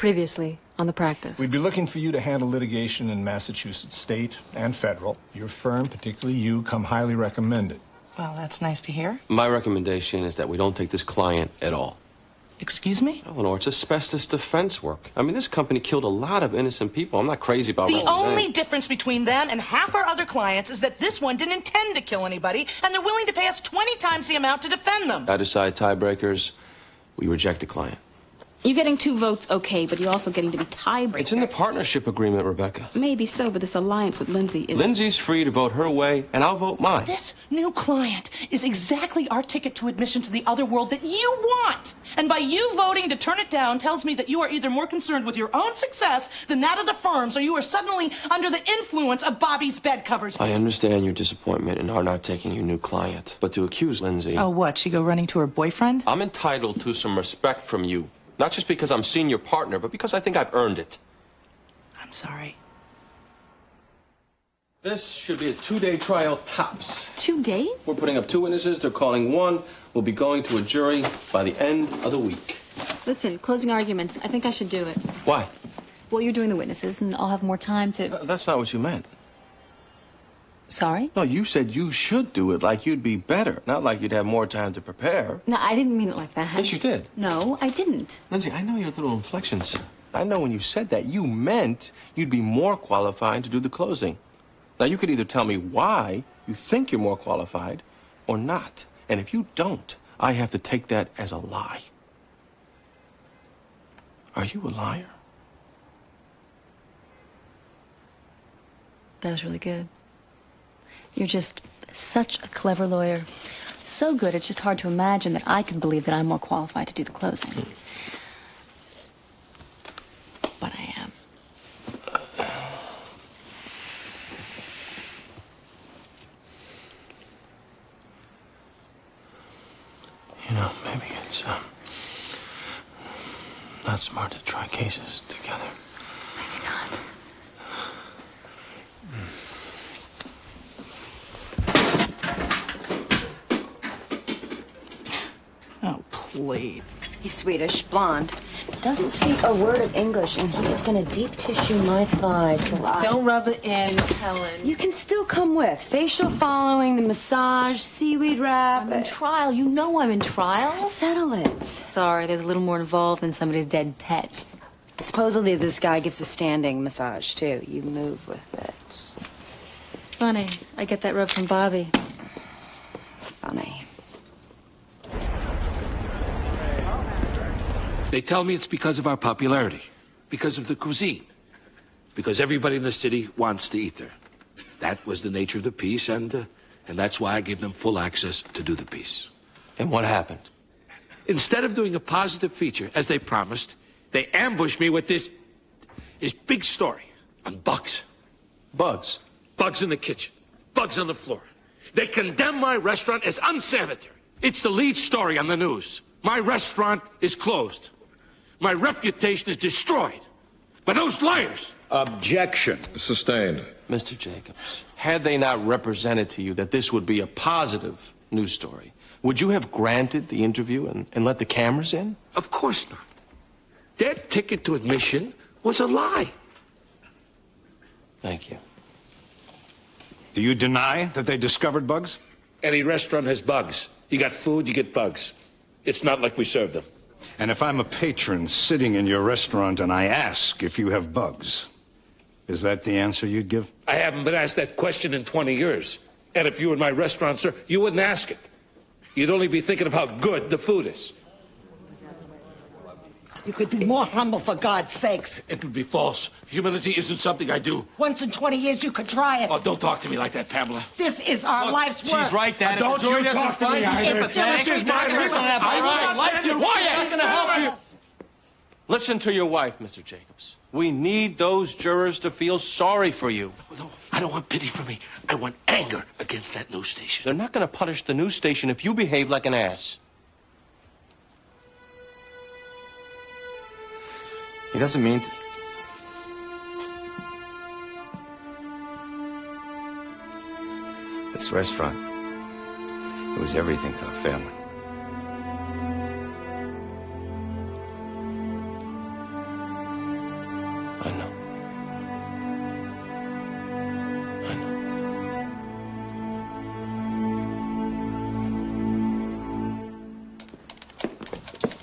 previously on the practice? We'd be looking for you to handle litigation in Massachusetts state and federal. Your firm, particularly you, come highly recommended. Well, that's nice to hear. My recommendation is that we don't take this client at all. Excuse me? Eleanor, it's asbestos defense work. I mean, this company killed a lot of innocent people. I'm not crazy about The only difference between them and half our other clients is that this one didn't intend to kill anybody, and they're willing to pay us 20 times the amount to defend them. I decide tiebreakers. We reject the client. You're getting 2 votes, okay, but you're also getting to be tiebreaker. It's in the partnership agreement, Rebecca. Maybe so, but this alliance with Lindsay is... Lindsay's free to vote her way, and I'll vote mine. This new client is exactly our ticket to admission to the other world that you want. And by you voting to turn it down tells me that you are either more concerned with your own success than that of the firm's, or you are suddenly under the influence of Bobby's bed covers. I understand your disappointment in our not taking your new client, but to accuse Lindsay... Oh, what? She go running to her boyfriend? I'm entitled to some respect from you. Not just because I'm senior partner, but because I think I've earned it. I'm sorry. This should be a 2-day trial tops. 2 days? We're putting up 2 witnesses. They're calling 1. We'll be going to a jury by the end of the week. Listen, closing arguments. I think I should do it. Why? Well, you're doing the witnesses, and I'll have more time to... That's not what you meant. Sorry? No, you said you should do it like you'd be better, not like you'd have more time to prepare. No, I didn't mean it like that. Yes, you did. No, I didn't. Lindsay, I know your little inflections. I know when you said that, you meant you'd be more qualified to do the closing. Now, you could either tell me why you think you're more qualified or not. And if you don't, I have to take that as a lie. Are you a liar? That was really good. You're just such a clever lawyer. So good, it's just hard to imagine that I could believe that I'm more qualified to do the closing. But I am. You know, maybe it's not smart to try cases together. Maybe not. Oh, please. He's Swedish, blonde. Doesn't speak a word of English, and he is gonna deep tissue my thigh till I... Don't rub it in, Helen. You can still come with. Facial following, the massage, seaweed wrap. I'm in trial. You know I'm in trial. Settle it. Sorry, there's a little more involved than somebody's dead pet. Supposedly this guy gives a standing massage, too. You move with it. Funny. I get that rub from Bobby. Funny. They tell me it's because of our popularity, because of the cuisine, because everybody in the city wants to eat there. That was the nature of the piece, and that's why I gave them full access to do the piece. And what happened? Instead of doing a positive feature, as they promised, they ambushed me with this big story on bugs. Bugs. Bugs in the kitchen, bugs on the floor. They condemn my restaurant as unsanitary. It's the lead story on the news. My restaurant is closed. My reputation is destroyed by those liars. Objection. Sustained. Mr. Jacobs, had they not represented to you that this would be a positive news story, would you have granted the interview and let the cameras in? Of course not. Their ticket to admission was a lie. Thank you. Do you deny that they discovered bugs? Any restaurant has bugs. You got food, you get bugs. It's not like we serve them. And if I'm a patron sitting in your restaurant and I ask if you have bugs, is that the answer you'd give? I haven't been asked that question in 20 years. And if you were in my restaurant, sir, you wouldn't ask it. You'd only be thinking of how good the food is. You could be more humble, for God's sakes. It would be false. Humility isn't something I do. Once in 20 years, you could try it. Oh, don't talk to me like that, Pamela. This is our life's work. She's right, Dad. Don't you talk to me either. This is my restaurant. I like you. Quiet. I'm going to help you. Listen to your wife, Mr. Jacobs. We need those jurors to feel sorry for you. No, I don't want pity for me. I want anger against that news station. They're not going to punish the news station if you behave like an ass. He doesn't mean to. This restaurant, it was everything to our family. I know. I know.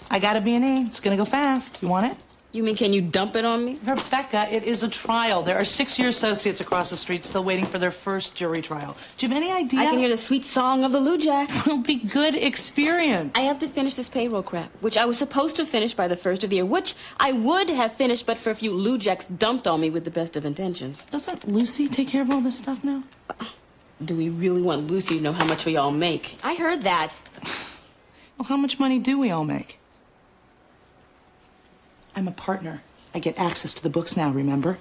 I got a B&E. It's gonna go fast. You want it? You mean, can you dump it on me? Rebecca, it is a trial. There are 6-year associates across the street still waiting for their first jury trial. Do you have any idea? I can hear the sweet song of the Lou Jack. It'll be good experience. I have to finish this payroll crap, which I was supposed to finish by the first of the year, which I would have finished but for a few Lou Jacks dumped on me with the best of intentions. Doesn't Lucy take care of all this stuff now? Do we really want Lucy to know how much we all make? I heard that. Well, how much money do we all make? I'm a partner. I get access to the books now, remember?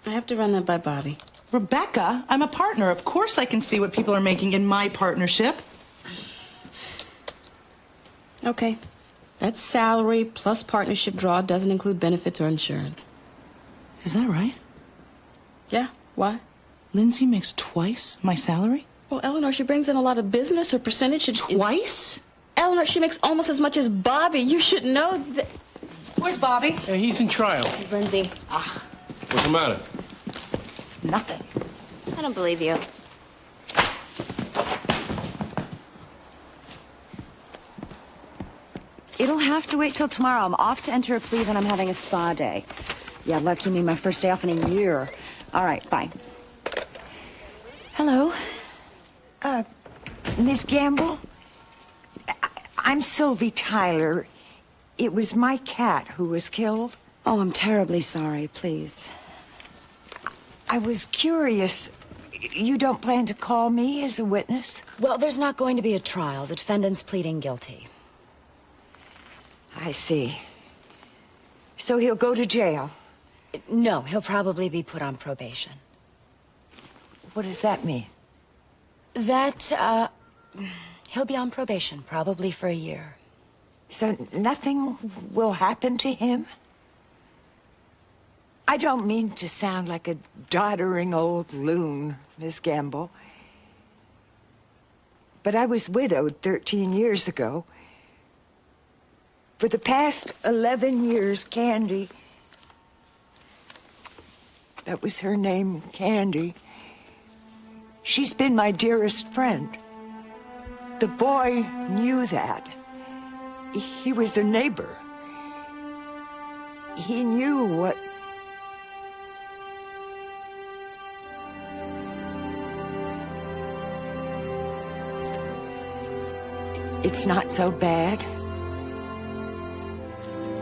I have to run that by Bobby. Rebecca, I'm a partner. Of course I can see what people are making in my partnership. Okay. That's salary plus partnership draw doesn't include benefits or insurance. Is that right? Yeah, why? Lindsay makes twice my salary? Well, Eleanor, she brings in a lot of business. Her percentage is... Twice? Eleanor, she makes almost as much as Bobby. You should know that... Where's Bobby? He's in trial. Lindsay, What's the matter? Nothing. I don't believe you. It'll have to wait till tomorrow. I'm off to enter a plea, then I'm having a spa day. Yeah, lucky me, my first day off in a year. All right, bye. Hello? Miss Gamble? I'm Sylvie Tyler. It was my cat who was killed. Oh, I'm terribly sorry, please. I was curious. You don't plan to call me as a witness? Well, there's not going to be a trial. The defendant's pleading guilty. I see. So he'll go to jail? No, he'll probably be put on probation. What does that mean? That, he'll be on probation, probably for a year. So nothing will happen to him? I don't mean to sound like a doddering old loon, Miss Gamble. But I was widowed 13 years ago. For the past 11 years, Candy... That was her name, Candy. She's been my dearest friend. The boy knew that. He was a neighbor. He knew what... It's not so bad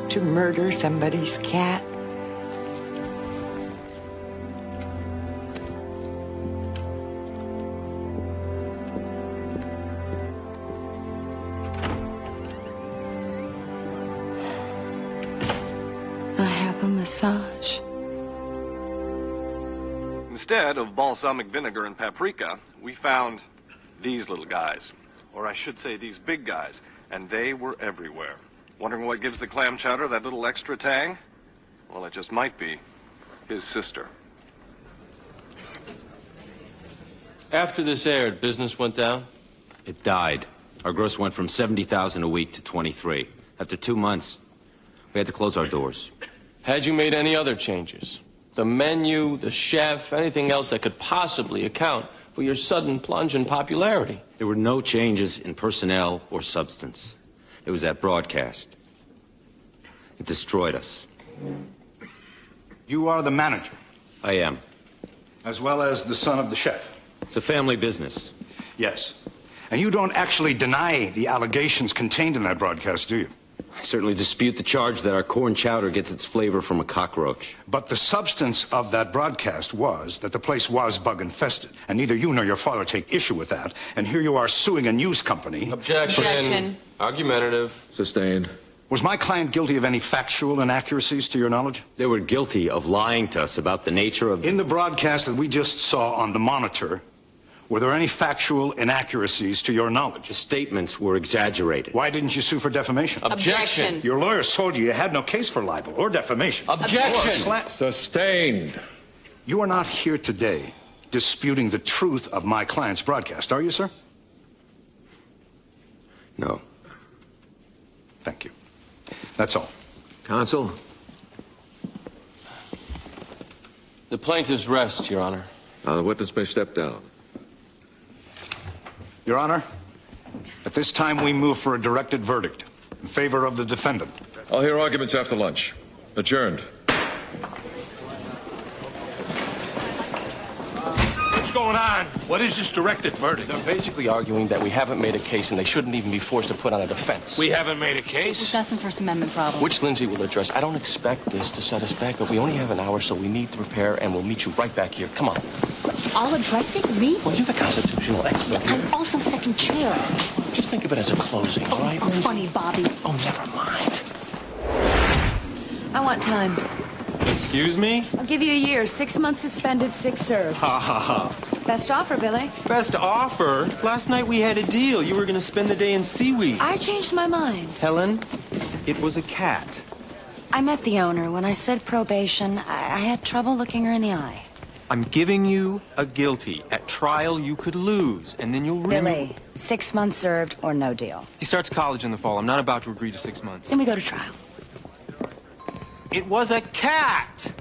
to murder somebody's cat. Massage. Instead of balsamic vinegar and paprika, we found these little guys. Or I should say these big guys. And they were everywhere. Wondering what gives the clam chowder that little extra tang? Well, it just might be his sister. After this aired, business went down? It died. Our gross went from 70,000 a week to 23. After 2 months, we had to close our doors. Had you made any other changes? The menu, the chef, anything else that could possibly account for your sudden plunge in popularity? There were no changes in personnel or substance. It was that broadcast. It destroyed us. You are the manager, I am. as well as the son of the chef. It's a family business. Yes. And you don't actually deny the allegations contained in that broadcast, do you? I certainly dispute the charge that our corn chowder gets its flavor from a cockroach. But the substance of that broadcast was that the place was bug-infested. And neither you nor your father take issue with that. And here you are suing a news company. Objection. Argumentative. Sustained. Was my client guilty of any factual inaccuracies to your knowledge? They were guilty of lying to us about the nature of... In the broadcast that we just saw on the monitor, were there any factual inaccuracies to your knowledge? The statements were exaggerated. Why didn't you sue for defamation? Objection. Your lawyers told you you had no case for libel or defamation. Objection. Sustained. You are not here today disputing the truth of my client's broadcast, are you, sir? No. Thank you. That's all. Counsel? The plaintiff's rest, Your Honor. Now the witness may step down. Your Honor, at this time we move for a directed verdict in favor of the defendant. I'll hear arguments after lunch. Adjourned. What's going on? What is this directed verdict? They're basically arguing that we haven't made a case and they shouldn't even be forced to put on a defense. We haven't made a case? We've got some First Amendment problems. Which Lindsay will address. I don't expect this to set us back, but we only have an hour, so we need to prepare, and we'll meet you right back here. Come on. I'll address it? Me? Well, you're the constitutional expert here. I'm also second chair. Just think of it as a closing, all right? Oh, funny, Bobby. Oh, never mind. I want time. Excuse me? I'll give you a year. 6 months suspended, 6 served. Ha ha ha. Best offer, Billy. Best offer? Last night we had a deal. You were going to spend the day in seaweed. I changed my mind. Helen, it was a cat. I met the owner. When I said probation, I had trouble looking her in the eye. I'm giving you a guilty. At trial, you could lose, and then you'll Billy, 6 months served or no deal. He starts college in the fall. I'm not about to agree to 6 months. Then we go to trial. It was a cat!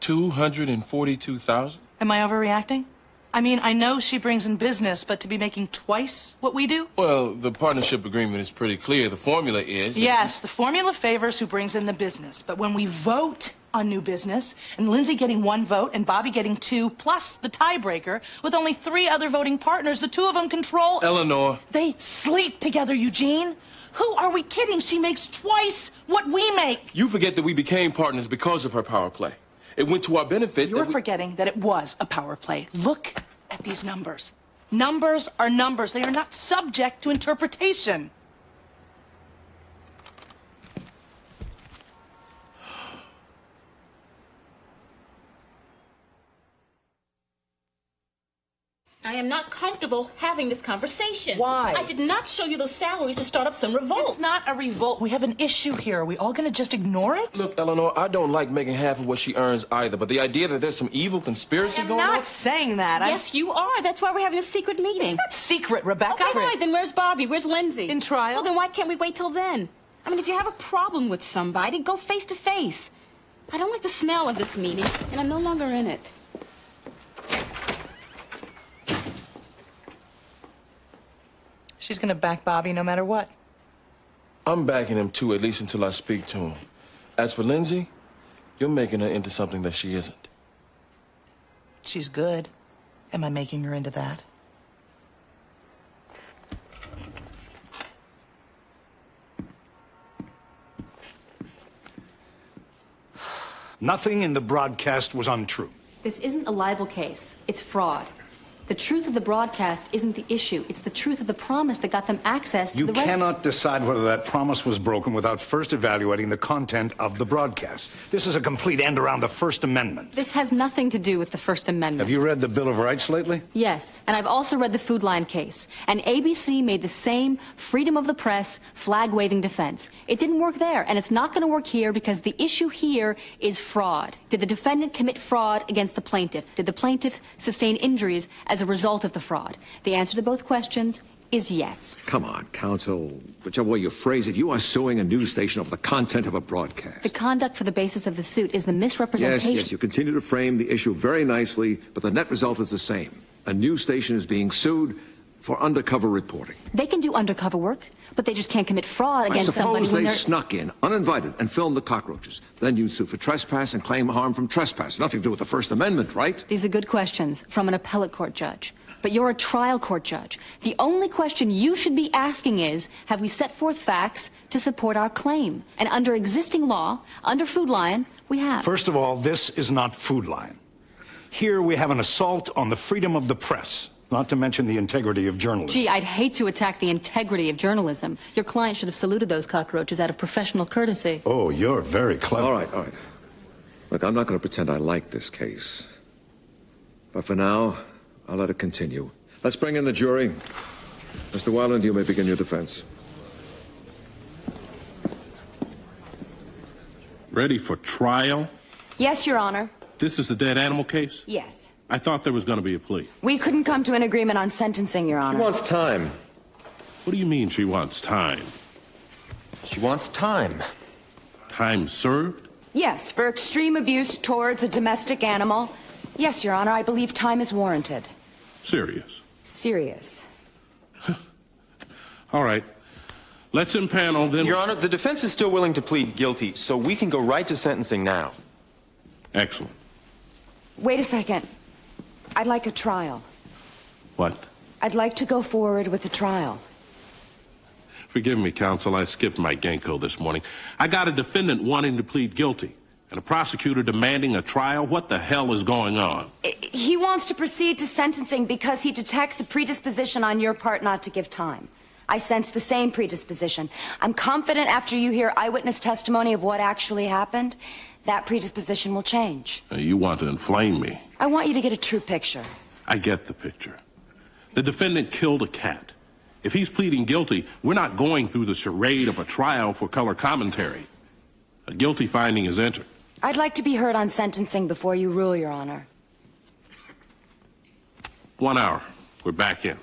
242,000? Am I overreacting? I mean, I know she brings in business, but to be making twice what we do? Well, the partnership agreement is pretty clear. The formula is... Yes, the formula favors who brings in the business. But when we vote on new business, and Lindsay getting 1 vote and Bobby getting 2, plus the tiebreaker, with only 3 other voting partners, the 2 of them control... Eleanor. They sleep together, Eugene. Who are we kidding? She makes twice what we make. You forget that we became partners because of her power play. It went to our benefit. You're forgetting that it was a power play. Look at these numbers. Numbers are numbers. They are not subject to interpretation. I am not comfortable having this conversation. Why? I did not show you those salaries to start up some revolt. It's not a revolt. We have an issue here. Are we all going to just ignore it? Look, Eleanor, I don't like making half of what she earns either, but the idea that there's some evil conspiracy going on... I'm not saying that. Yes, you are. That's why we're having a secret meeting. It's not secret, Rebecca. Okay, right. Then where's Bobby? Where's Lindsay? In trial. Well, then why can't we wait till then? I mean, if you have a problem with somebody, go face to face. I don't like the smell of this meeting, and I'm no longer in it. She's going to back Bobby no matter what. I'm backing him, too, at least until I speak to him. As for Lindsay, you're making her into something that she isn't. She's good. Am I making her into that? Nothing in the broadcast was untrue. This isn't a libel case. It's fraud. The truth of the broadcast isn't the issue. It's the truth of the promise that got them access to the rest. You cannot decide whether that promise was broken without first evaluating the content of the broadcast. This is a complete end around the First Amendment. This has nothing to do with the First Amendment. Have you read the Bill of Rights lately? Yes, and I've also read the Food Line case. And ABC made the same freedom of the press, flag-waving defense. It didn't work there, and it's not going to work here because the issue here is fraud. Did the defendant commit fraud against the plaintiff? Did the plaintiff sustain injuries as a result of the fraud? The answer to both questions is yes. Come on, counsel. Whichever way you phrase it, you are suing a news station over the content of a broadcast. The conduct for the basis of the suit is the misrepresentation. Yes, you continue to frame the issue very nicely, but the net result is the same. A news station is being sued for undercover reporting. They can do undercover work, but they just can't commit fraud against somebody when they they're... snuck in, uninvited, and filmed the cockroaches. Then you'd sue for trespass and claim harm from trespass. Nothing to do with the First Amendment, right? These are good questions from an appellate court judge. But you're a trial court judge. The only question you should be asking is, have we set forth facts to support our claim? And under existing law, under Food Line, we have. First of all, this is not Food Line. Here we have an assault on the freedom of the press, not to mention the integrity of journalism. Gee, I'd hate to attack the integrity of journalism. Your client should have saluted those cockroaches out of professional courtesy. Oh, you're very clever. All right. Look, I'm not going to pretend I like this case. But for now, I'll let it continue. Let's bring in the jury. Mr. Weiland, you may begin your defense. Ready for trial? Yes, Your Honor. This is the dead animal case? Yes. I thought there was going to be a plea. We couldn't come to an agreement on sentencing, Your Honor. She wants time. What do you mean she wants time? She wants time. Time served? Yes, for extreme abuse towards a domestic animal. Yes, Your Honor, I believe time is warranted. Serious. Serious. All right. Let's impanel then. Your Honor, the defense is still willing to plead guilty, so we can go right to sentencing now. Excellent. Wait a second. I'd like a trial. What? I'd like to go forward with a trial. Forgive me, counsel. I skipped my Ginkgo this morning. I got a defendant wanting to plead guilty and a prosecutor demanding a trial. What the hell is going on? He wants to proceed to sentencing because he detects a predisposition on your part not to give time. I sense the same predisposition. I'm confident after you hear eyewitness testimony of what actually happened, that predisposition will change. You want to inflame me. I want you to get a true picture. I get the picture. The defendant killed a cat. If he's pleading guilty, we're not going through the charade of a trial for color commentary. A guilty finding is entered. I'd like to be heard on sentencing before you rule, Your Honor. 1 hour. We're back in.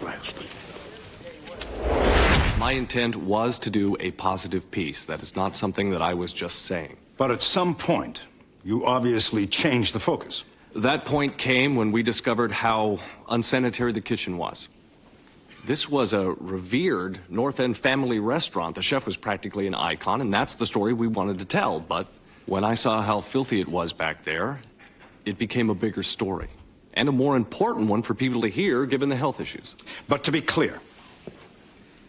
Lastly. My intent was to do a positive piece. That is not something that I was just saying. But at some point, you obviously changed the focus. That point came when we discovered how unsanitary the kitchen was. This was a revered North End family restaurant. The chef was practically an icon, and that's the story we wanted to tell. But when I saw how filthy it was back there, it became a bigger story. And a more important one for people to hear, given the health issues. But to be clear,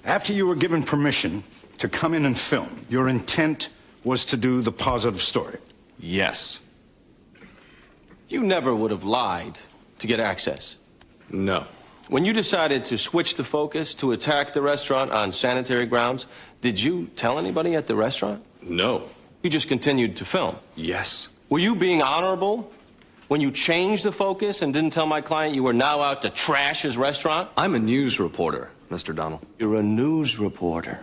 after you were given permission to come in and film, your intent was to do the positive story. Yes. You never would have lied to get access. No. When you decided to switch the focus to attack the restaurant on sanitary grounds, did you tell anybody at the restaurant? No. You just continued to film? Yes. Were you being honorable when you changed the focus and didn't tell my client you were now out to trash his restaurant? I'm a news reporter, Mr. Donnell. You're a news reporter.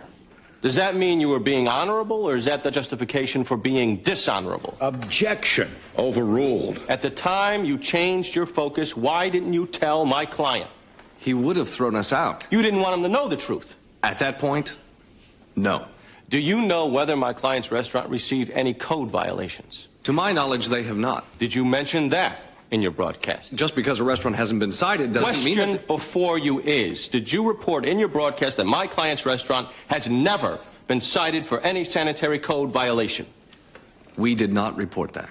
Does that mean you were being honorable, or is that the justification for being dishonorable? Objection. Overruled. At the time you changed your focus, why didn't you tell my client? He would have thrown us out. You didn't want him to know the truth. At that point, no. Do you know whether my client's restaurant received any code violations? To my knowledge, they have not. Did you mention that in your broadcast? Just because a restaurant hasn't been cited doesn't mean that... Question before you is, did you report in your broadcast that my client's restaurant has never been cited for any sanitary code violation? We did not report that.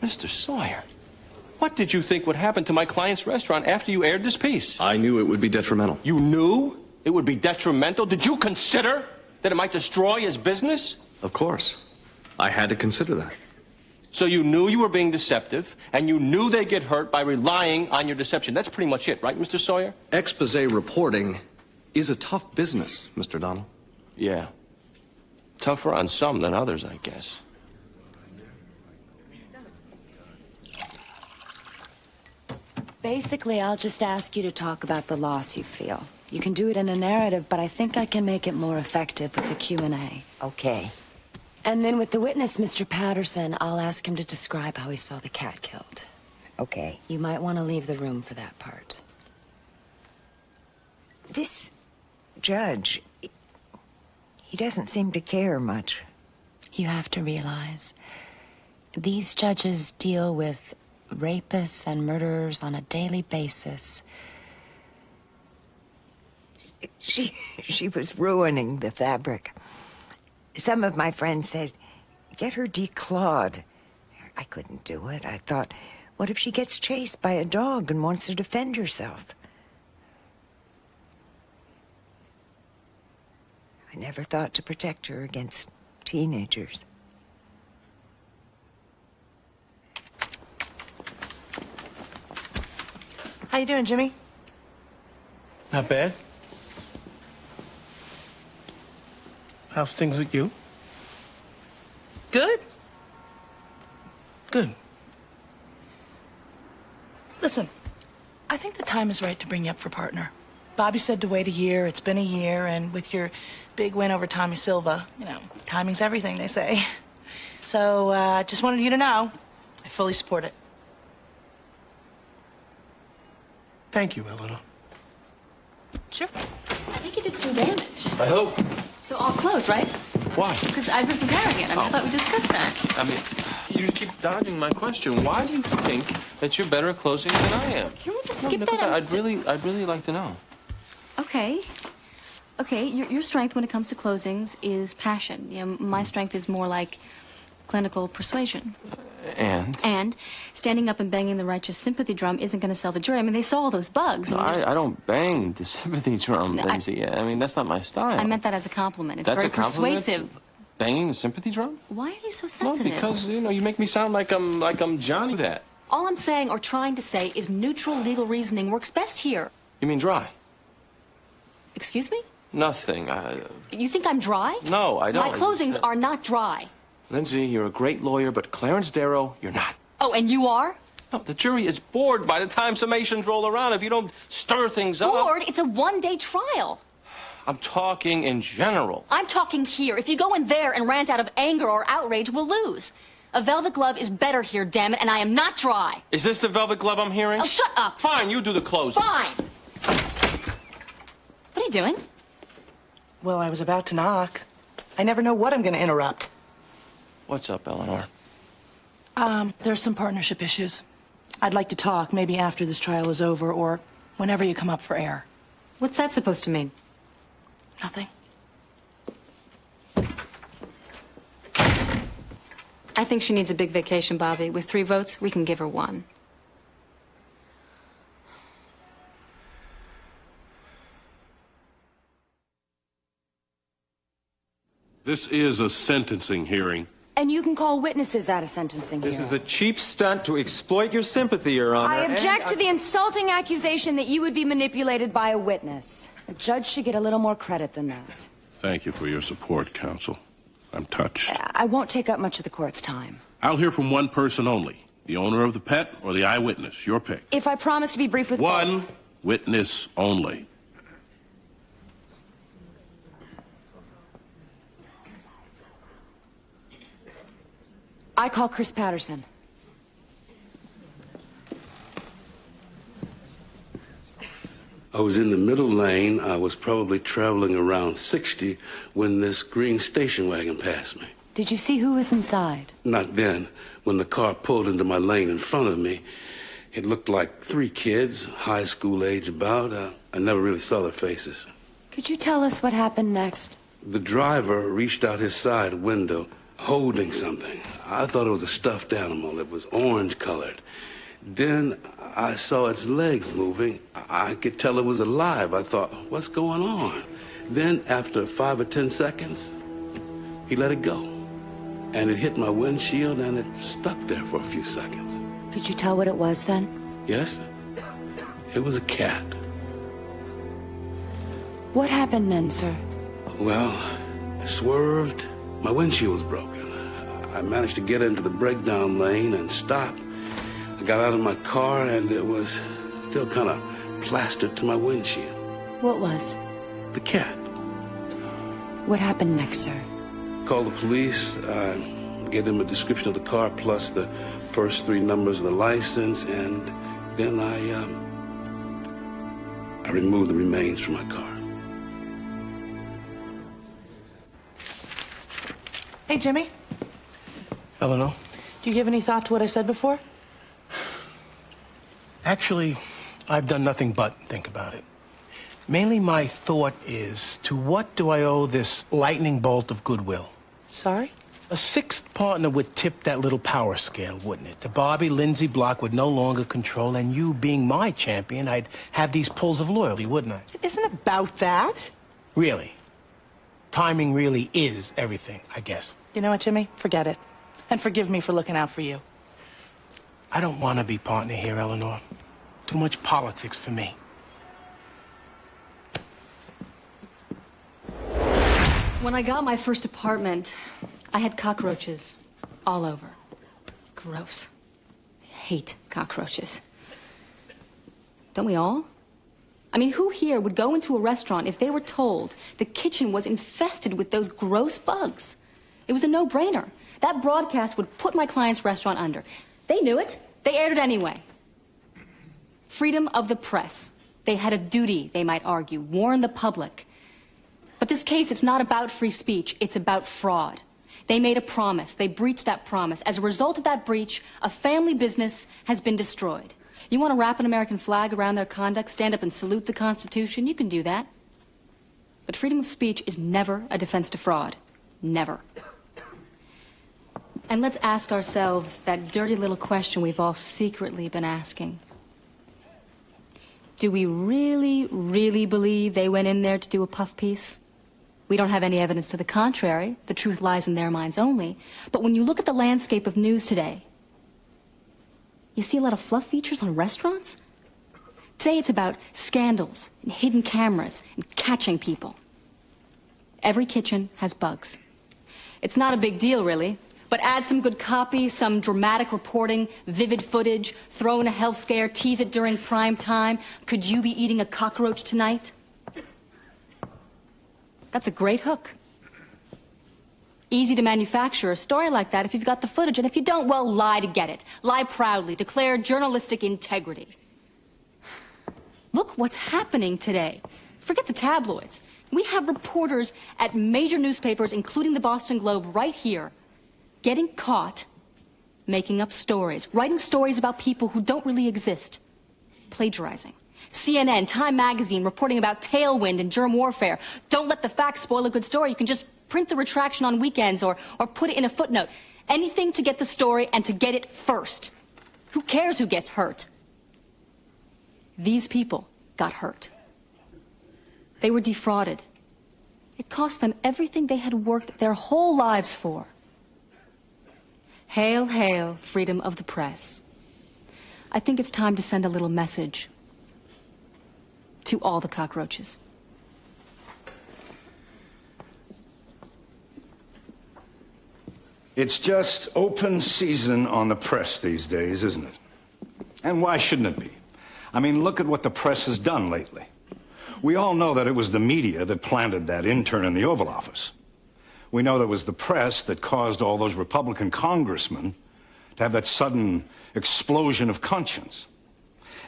Mr. Sawyer, what did you think would happen to my client's restaurant after you aired this piece? I knew it would be detrimental. You knew it would be detrimental? Did you consider that it might destroy his business? Of course. I had to consider that. So you knew you were being deceptive, and you knew they'd get hurt by relying on your deception. That's pretty much it, right, Mr. Sawyer? Exposé reporting is a tough business, Mr. Donnell. Yeah. Tougher on some than others, I guess. Basically, I'll just ask you to talk about the loss you feel. You can do it in a narrative, but I think I can make it more effective with the Q&A. Okay. And then with the witness, Mr. Patterson, I'll ask him to describe how he saw the cat killed. Okay. You might want to leave the room for that part. This judge, he doesn't seem to care much. You have to realize, these judges deal with rapists and murderers on a daily basis. She was ruining the fabric. Some of my friends said, get her declawed. I couldn't do it. I thought, what if she gets chased by a dog and wants to defend herself? I never thought to protect her against teenagers. How you doing, Jimmy? Not bad. How's things with you? Good. Good. Listen, I think the time is right to bring you up for partner. Bobby said to wait a year. It's been a year, and with your big win over Tommy Silva, you know, timing's everything, they say. So, I just wanted you to know, I fully support it. Thank you, Eleanor. Sure. I think you did some damage. I hope. So all closed, right? Why? Because I've been preparing it. I thought we discussed that. I mean, you keep dodging my question. Why do you think that you're better at closing than I am? Can we just No, skip Nicolette, that? I'd really like to know. Okay. Okay, your strength when it comes to closings is passion. You know, my strength is more like clinical persuasion. And standing up and banging the righteous sympathy drum isn't going to sell the jury. I mean, they saw all those bugs. No, I don't bang the sympathy drum, No, Lindsay. I mean, that's not my style. I meant that as a compliment. It's That's very a compliment? persuasive. Banging the sympathy drum? Why are you so Well, sensitive? because, you make me sound like I'm Johnny that. All I'm saying or trying to say is neutral legal reasoning works best here. You mean dry? Excuse me? Nothing. You think I'm dry? No, I don't. My closings are not dry. Lindsay, you're a great lawyer, but Clarence Darrow, you're not. Oh, and you are? No, the jury is bored by the time summations roll around if you don't stir things up. Bored? It's a one-day trial. I'm talking in general. I'm talking here. If you go in there and rant out of anger or outrage, we'll lose. A velvet glove is better here, damn it, and I am not dry. Is this the velvet glove I'm hearing? Oh, shut up. Fine, you do the closing. Fine. What are you doing? Well, I was about to knock. I never know what I'm going to interrupt. What's up, Eleanor? There's some partnership issues. I'd like to talk, maybe after this trial is over or whenever you come up for air. What's that supposed to mean? Nothing. I think she needs a big vacation, Bobby. With 3 votes, we can give her 1. This is a sentencing hearing. And you can call witnesses at a sentencing This hearing. is a cheap stunt to exploit your sympathy, Your Honor. I object and to the insulting accusation that you would be manipulated by a witness. A judge should get a little more credit than that. Thank you for your support, counsel. I'm touched. I won't take up much of the court's time. I'll hear from one person only. The owner of the pet or the eyewitness. Your pick. If I promise to be brief with One both. witness only. I call Chris Patterson. I was in the middle lane. I was probably traveling around 60 when this green station wagon passed me. Did you see who was inside? Not then. When the car pulled into my lane in front of me, it looked like 3 kids, high school age about. I never really saw their faces. Could you tell us what happened next? The driver reached out his side window, holding something. I thought it was a stuffed animal. It was orange colored. Then I saw its legs moving. I could tell it was alive. I thought, what's going on? Then after 5 or 10 seconds, he let it go. And it hit my windshield and it stuck there for a few seconds. Could you tell what it was then? Yes, it was a cat. What happened then, sir? Well, I swerved. My windshield was broken. I managed to get into the breakdown lane and stop. I got out of my car and it was still kind of plastered to my windshield. What was? The cat. What happened next, sir? Called the police, gave them a description of the car plus the first 3 numbers of the license, and then I removed the remains from my car. Hey, Jimmy. Eleanor? Do you give any thought to what I said before? Actually, I've done nothing but think about it. Mainly my thought is, to what do I owe this lightning bolt of goodwill? Sorry? A 6th partner would tip that little power scale, wouldn't it? The Bobby Lindsay block would no longer control, and you being my champion, I'd have these pulls of loyalty, wouldn't I? It isn't about that. Really? Timing really is everything, I guess. You know what, Jimmy? Forget it. And forgive me for looking out for you. I don't want to be partner here, Eleanor. Too much politics for me. When I got my first apartment, I had cockroaches all over. Gross. I hate cockroaches. Don't we all? I mean, who here would go into a restaurant if they were told the kitchen was infested with those gross bugs? It was a no-brainer. That broadcast would put my client's restaurant under. They knew it. They aired it anyway. Freedom of the press. They had a duty, they might argue, warn the public. But this case, it's not about free speech. It's about fraud. They made a promise. They breached that promise. As a result of that breach, a family business has been destroyed. You want to wrap an American flag around their conduct, stand up and salute the Constitution? You can do that. But freedom of speech is never a defense to fraud. Never. And let's ask ourselves that dirty little question we've all secretly been asking. Do we really, really believe they went in there to do a puff piece? We don't have any evidence to the contrary. The truth lies in their minds only. But when you look at the landscape of news today, you see a lot of fluff features on restaurants. Today it's about scandals and hidden cameras and catching people. Every kitchen has bugs. It's not a big deal, really. But add some good copy, some dramatic reporting, vivid footage, throw in a health scare, tease it during prime time. Could you be eating a cockroach tonight? That's a great hook. Easy to manufacture a story like that if you've got the footage, and if you don't, well, lie to get it. Lie proudly, declare journalistic integrity. Look what's happening today. Forget the tabloids. We have reporters at major newspapers, including the Boston Globe, right here, getting caught making up stories, writing stories about people who don't really exist, plagiarizing. CNN, Time Magazine reporting about tailwind and germ warfare. Don't let the facts spoil a good story. You can just print the retraction on weekends or put it in a footnote. Anything to get the story and to get it first. Who cares who gets hurt? These people got hurt. They were defrauded. It cost them everything they had worked their whole lives for. Hail, hail, freedom of the press. I think it's time to send a little message to all the cockroaches. It's just open season on the press these days, isn't it? And why shouldn't it be? I mean, look at what the press has done lately. We all know that it was the media that planted that intern in the Oval Office. We know that it was the press that caused all those Republican congressmen to have that sudden explosion of conscience.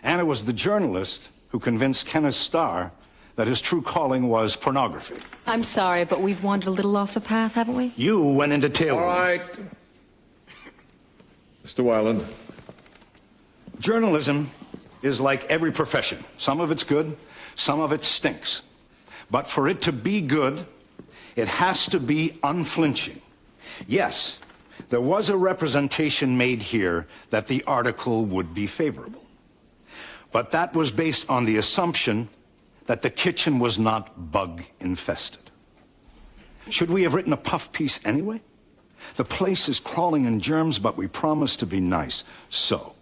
And it was the journalist who convinced Kenneth Starr that his true calling was pornography. I'm sorry, but we've wandered a little off the path, haven't we? You went into tailor. All right. Mr. Weiland. Journalism is like every profession. Some of it's good, some of it stinks. But for it to be good, it has to be unflinching. Yes, there was a representation made here that the article would be favorable. But that was based on the assumption that the kitchen was not bug-infested. Should we have written a puff piece anyway? The place is crawling in germs, but we promised to be nice. So,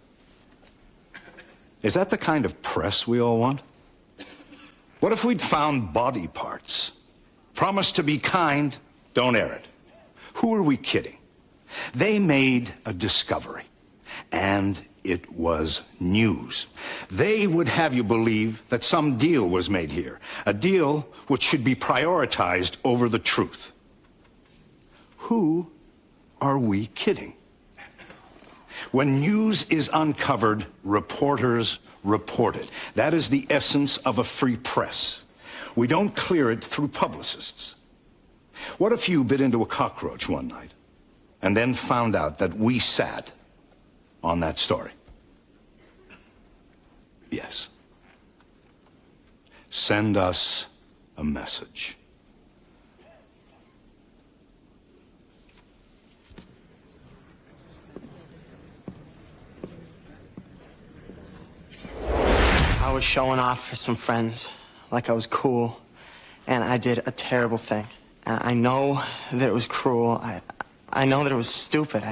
is that the kind of press we all want? What if we'd found body parts? Promised to be kind, don't air it. Who are we kidding? They made a discovery, and it was news. They would have you believe that some deal was made here, a deal which should be prioritized over the truth. Who are we kidding? When news is uncovered, reporters report it. That is the essence of a free press. We don't clear it through publicists. What if you bit into a cockroach one night and then found out that we sat on that story? Yes. Send us a message. I was showing off for some friends, like I was cool, and I did a terrible thing. And I know that it was cruel. I know that it was stupid.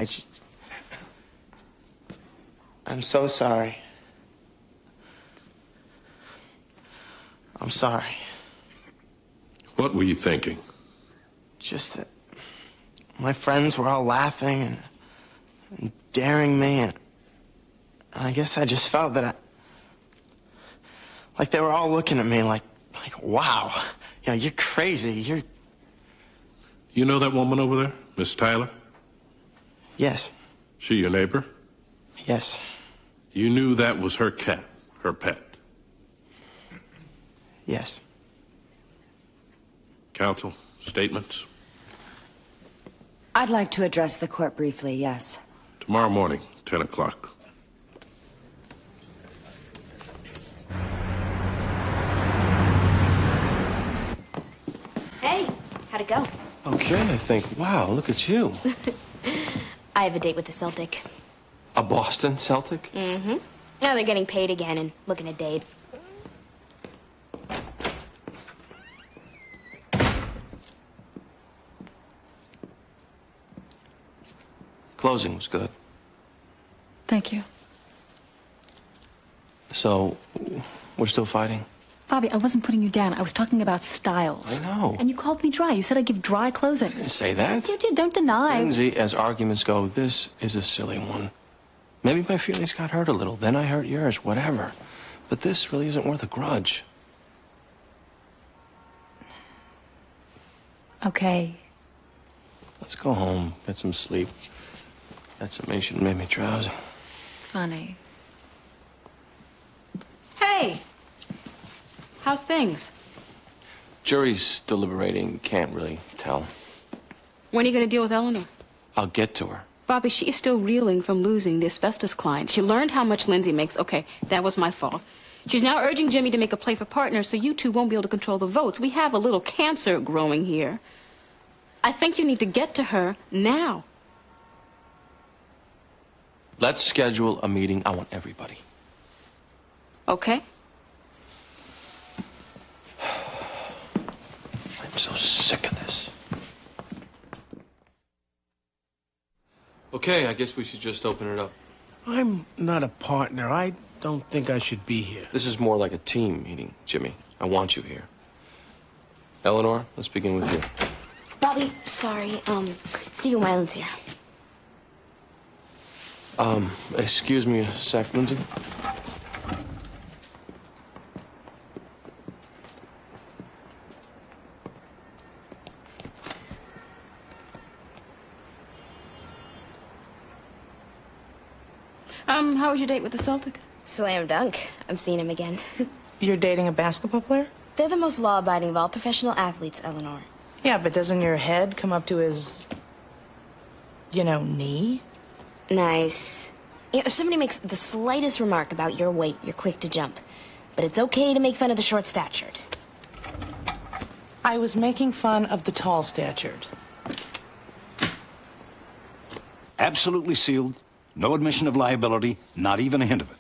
I'm so sorry. I'm sorry. What were you thinking? Just that my friends were all laughing and daring me, and I guess I just felt that like they were all looking at me like, wow, yeah, you're crazy, You know that woman over there, Miss Tyler? Yes. She your neighbor? Yes. You knew that was her cat, her pet? Yes. Counsel, statements? I'd like to address the court briefly, yes. Tomorrow morning, 10 o'clock. Hey, how'd it go? Okay, I think. Wow, look at you. I have a date with the Celtic. A Boston Celtic? Mm-hmm. Now they're getting paid again and looking to date. Closing was good. Thank you. So, we're still fighting? Bobby, I wasn't putting you down. I was talking about styles. I know. And you called me dry. You said I give dry closings. Didn't say that. Yes, you did. Don't deny. Lindsay, as arguments go, this is a silly one. Maybe my feelings got hurt a little, then I hurt yours, whatever. But this really isn't worth a grudge. Okay. Let's go home, get some sleep. That summation made me drowsy. Funny. Hey! How's things? Jury's deliberating, can't really tell. When are you going to deal with Eleanor? I'll get to her. Bobby, she is still reeling from losing the asbestos client. She learned how much Lindsay makes. Okay, that was my fault. She's now urging Jimmy to make a play for partners so you two won't be able to control the votes. We have a little cancer growing here. I think you need to get to her now. Let's schedule a meeting. I want everybody. Okay? I'm so sick of this. Okay, I guess we should just open it up. I'm not a partner. I don't think I should be here. This is more like a team meeting, Jimmy. I want you here. Eleanor, let's begin with you. Bobby, sorry, Stephen Weiland's here. Excuse me a sec, Lindsay. How was your date with the Celtic? Slam dunk. I'm seeing him again. You're dating a basketball player? They're the most law-abiding of all professional athletes, Eleanor. Yeah, but doesn't your head come up to his, knee? Nice. If somebody makes the slightest remark about your weight, you're quick to jump. But it's okay to make fun of the short-statured. I was making fun of the tall-statured. Absolutely sealed. No admission of liability, not even a hint of it.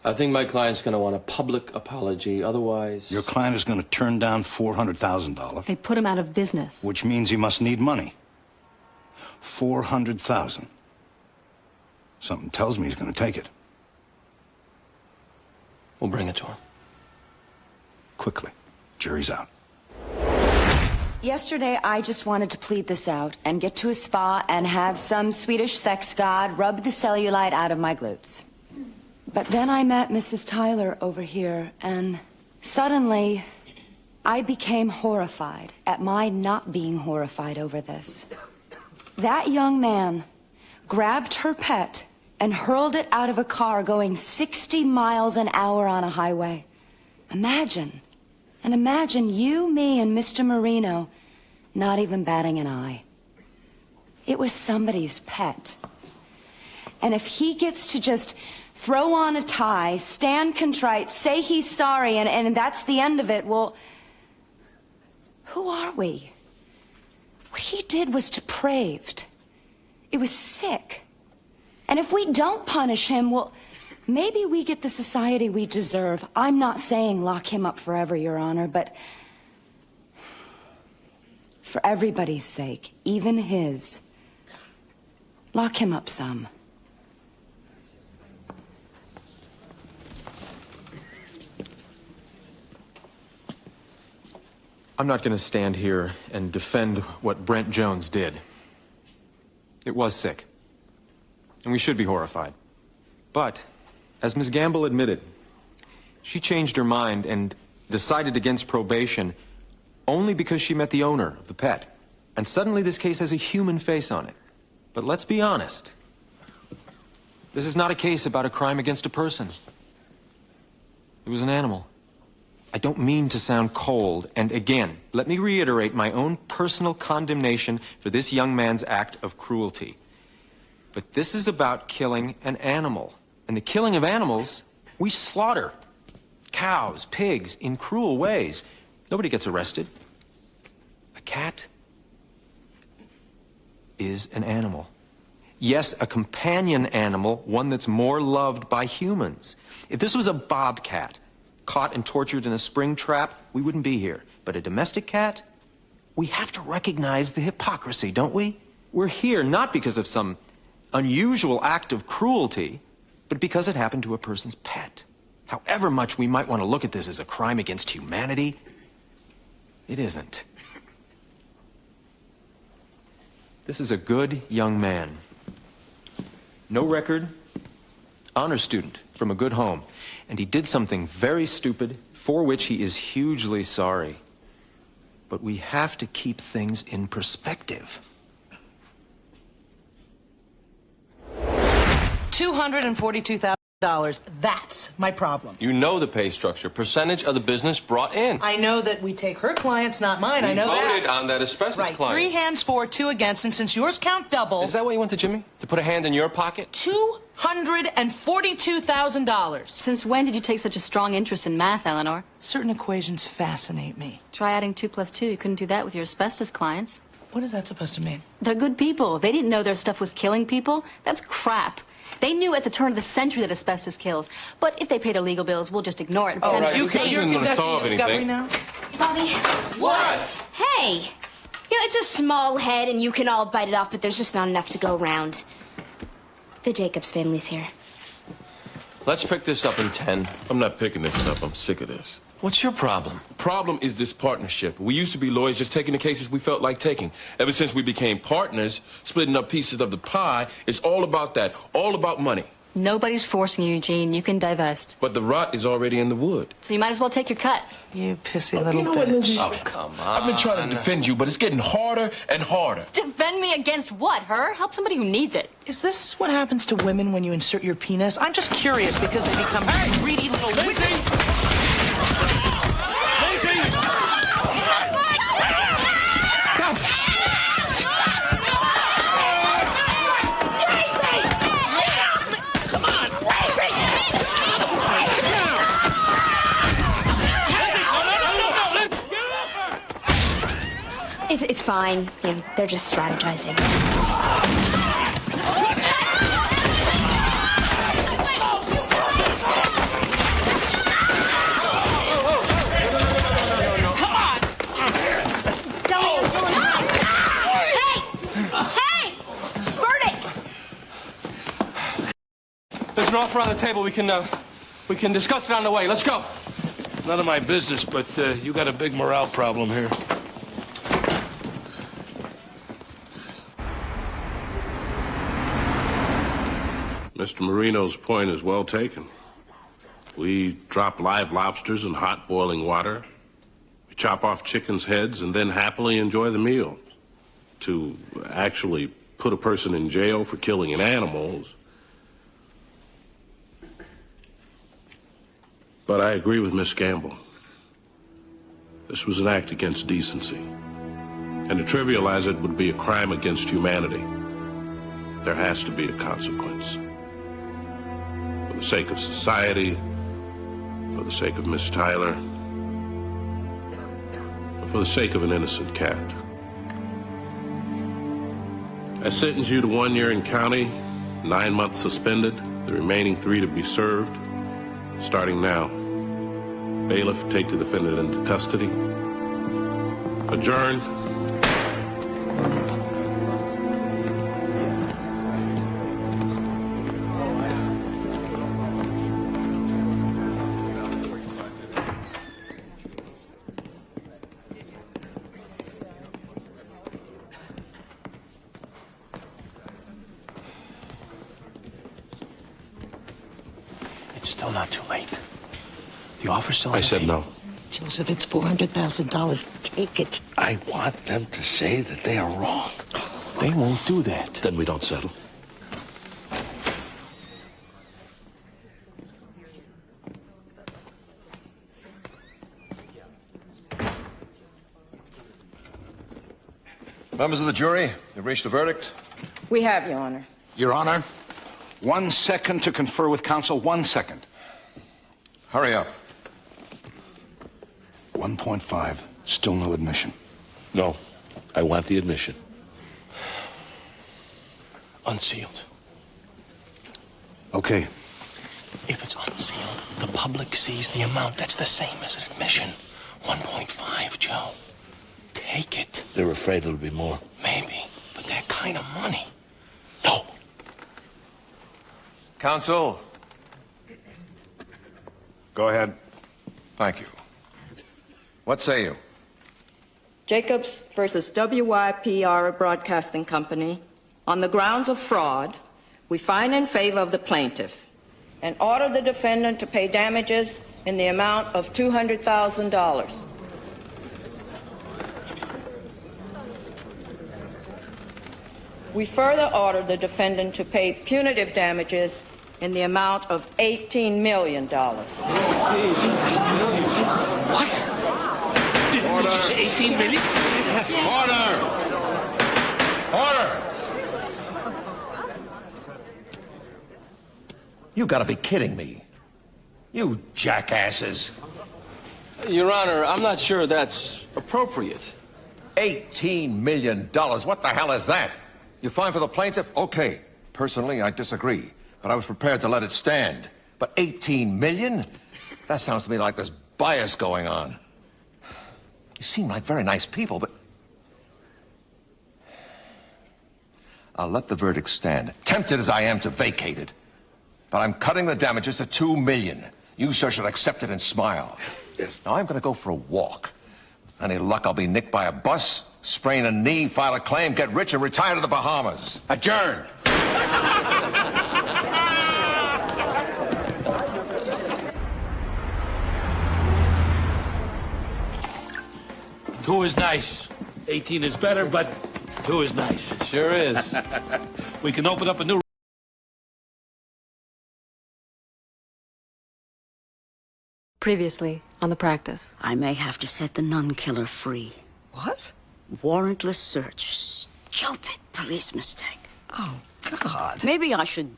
I think my client's going to want a public apology, otherwise... Your client is going to turn down $400,000. They put him out of business. Which means he must need money. $400,000. Something tells me he's going to take it. We'll bring it to him. Quickly. Jury's out. Yesterday, I just wanted to plead this out and get to a spa and have some Swedish sex god rub the cellulite out of my glutes. But then I met Mrs. Tyler over here, and suddenly I became horrified at my not being horrified over this. That young man grabbed her pet and hurled it out of a car going 60 miles an hour on a highway. Imagine. And imagine you, me, and Mr. Marino not even batting an eye. It was somebody's pet. And if he gets to just throw on a tie, stand contrite, say he's sorry, and that's the end of it, well, who are we? What he did was depraved. It was sick. And if we don't punish him, well, maybe we get the society we deserve. I'm not saying lock him up forever, Your Honor, but for everybody's sake, even his, lock him up some. I'm not going to stand here and defend what Brent Jones did. It was sick. And we should be horrified. But, as Ms. Gamble admitted, she changed her mind and decided against probation only because she met the owner of the pet. And suddenly this case has a human face on it. But let's be honest. This is not a case about a crime against a person. It was an animal. I don't mean to sound cold, and again, let me reiterate my own personal condemnation for this young man's act of cruelty. But this is about killing an animal. And the killing of animals, we slaughter cows, pigs, in cruel ways. Nobody gets arrested. A cat is an animal. Yes, a companion animal, one that's more loved by humans. If this was a bobcat, caught and tortured in a spring trap, we wouldn't be here. But a domestic cat? We have to recognize the hypocrisy, don't we? We're here not because of some unusual act of cruelty, but because it happened to a person's pet. However much we might want to look at this as a crime against humanity, it isn't. This is a good young man. No record, honor student from a good home. And he did something very stupid for which he is hugely sorry. But we have to keep things in perspective. $242,000. That's my problem. You know the pay structure. Percentage of the business brought in. I know that we take her clients, not mine. I know that. Voted on that asbestos Right. client. 3 hands for, 2 against, and since yours count double... Is that why you went to Jimmy? To put a hand in your pocket? $242,000. Since when did you take such a strong interest in math, Eleanor? Certain equations fascinate me. Try adding 2 + 2. You couldn't do that with your asbestos clients. What is that supposed to mean? They're good people. They didn't know their stuff was killing people. That's crap. They knew at the turn of the century that asbestos kills. But if they pay their legal bills, we'll just ignore it and pretend right. it's safe. You're going to solve anything. Now? Bobby. What? Hey. You know, it's a small head and you can all bite it off, but there's just not enough to go around. The Jacobs family's here. Let's pick this up in 10. I'm not picking this up. I'm sick of this. What's your problem? Problem is this partnership. We used to be lawyers just taking the cases we felt like taking. Ever since we became partners, splitting up pieces of the pie, it's all about that. All about money. Nobody's forcing you, Eugene. You can divest. But the rot is already in the wood. So you might as well take your cut. You pissy little You know what, Lindsay? Oh, come on. I've been trying to defend you, but it's getting harder and harder. Defend me against what, her? Help somebody who needs it. Is this what happens to women when you insert your penis? I'm just curious because they become greedy little... Lindsay! It's fine. You know, they're just strategizing. There's an offer on the table. We can discuss it on the way. Let's go. None of my business, but you got a big morale problem here. Mr. Marino's point is well taken. We drop live lobsters in hot boiling water. We chop off chickens' heads and then happily enjoy the meal. To actually put a person in jail for killing an animal. But I agree with Miss Gamble. This was an act against decency. And to trivialize it would be a crime against humanity. There has to be a consequence. For the sake of society, for the sake of Miss Tyler, and for the sake of an innocent cat. I sentence you to 1 year in county, 9 months suspended, the remaining 3 to be served. Starting now. Bailiff, take the defendant into custody. Adjourned. It's still not too late. The offer's still on I the said table. no. Joseph, it's $400,000. Take it. I want them to say that they are wrong. They won't do that. Then we don't settle. Members of the jury, you've reached a verdict? We have, Your Honor. Your Honor, 1 second to confer with counsel. 1 second. Hurry up. 1.5. Still no admission. No, I want the admission. Unsealed. Okay. If it's unsealed, the public sees the amount. That's the same as an admission. 1.5, Joe. Take it. They're afraid it'll be more. Maybe, but that kind of money. No. Counsel. Go ahead. Thank you. What say you? Jacobs versus WYPR Broadcasting Company. On the grounds of fraud, we find in favor of the plaintiff and order the defendant to pay damages in the amount of $200,000. We further order the defendant to pay punitive damages in the amount of $18 million. What? Did you say 18 million? Yes. Order! You gotta be kidding me. You jackasses. Your Honor, I'm not sure that's appropriate. $18 million. What the hell is that? You fine for the plaintiff? Okay. Personally, I disagree. But I was prepared to let it stand. But 18 million? That sounds to me like there's bias going on. You seem like very nice people, but... I'll let the verdict stand. Tempted as I am to vacate it. But I'm cutting the damages to $2 million. You, sir, should accept it and smile. Yes. Now, I'm gonna go for a walk. Any luck, I'll be nicked by a bus, sprain a knee, file a claim, get rich, and retire to the Bahamas. Adjourn! Two is nice. 18 is better, but two is nice. Sure is. We can open up a new... Previously on The Practice. I may have to set the nun killer free. What? Warrantless search. Stupid police mistake. Oh, God. Maybe I should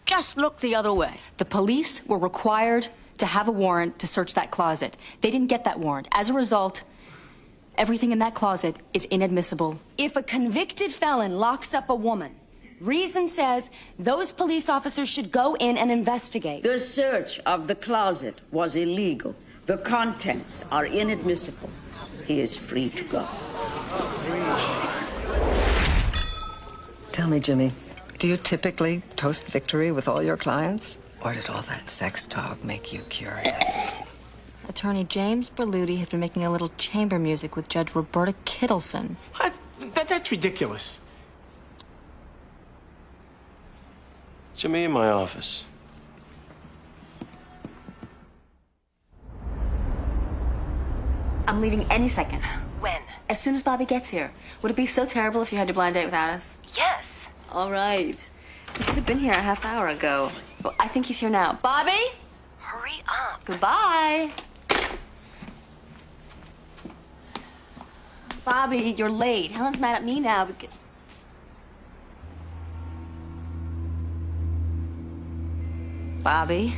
just look the other way. The police were required to have a warrant to search that closet. They didn't get that warrant. As a result, everything in that closet is inadmissible. If a convicted felon locks up a woman, reason says those police officers should go in and investigate. The search of the closet was illegal. The contents are inadmissible. He is free to go. Tell me, Jimmy, do you typically toast victory with all your clients? Or did all that sex talk make you curious? Attorney James Berluti has been making a little chamber music with Judge Roberta Kittleson. What? That's ridiculous. Jimmy, in my office. I'm leaving any second. When? As soon as Bobby gets here. Would it be so terrible if you had your blind date without us? Yes. All right. He should have been here a half hour ago. Well, I think he's here now. Bobby? Hurry up. Goodbye. Bobby, you're late. Helen's mad at me now because... Bobby?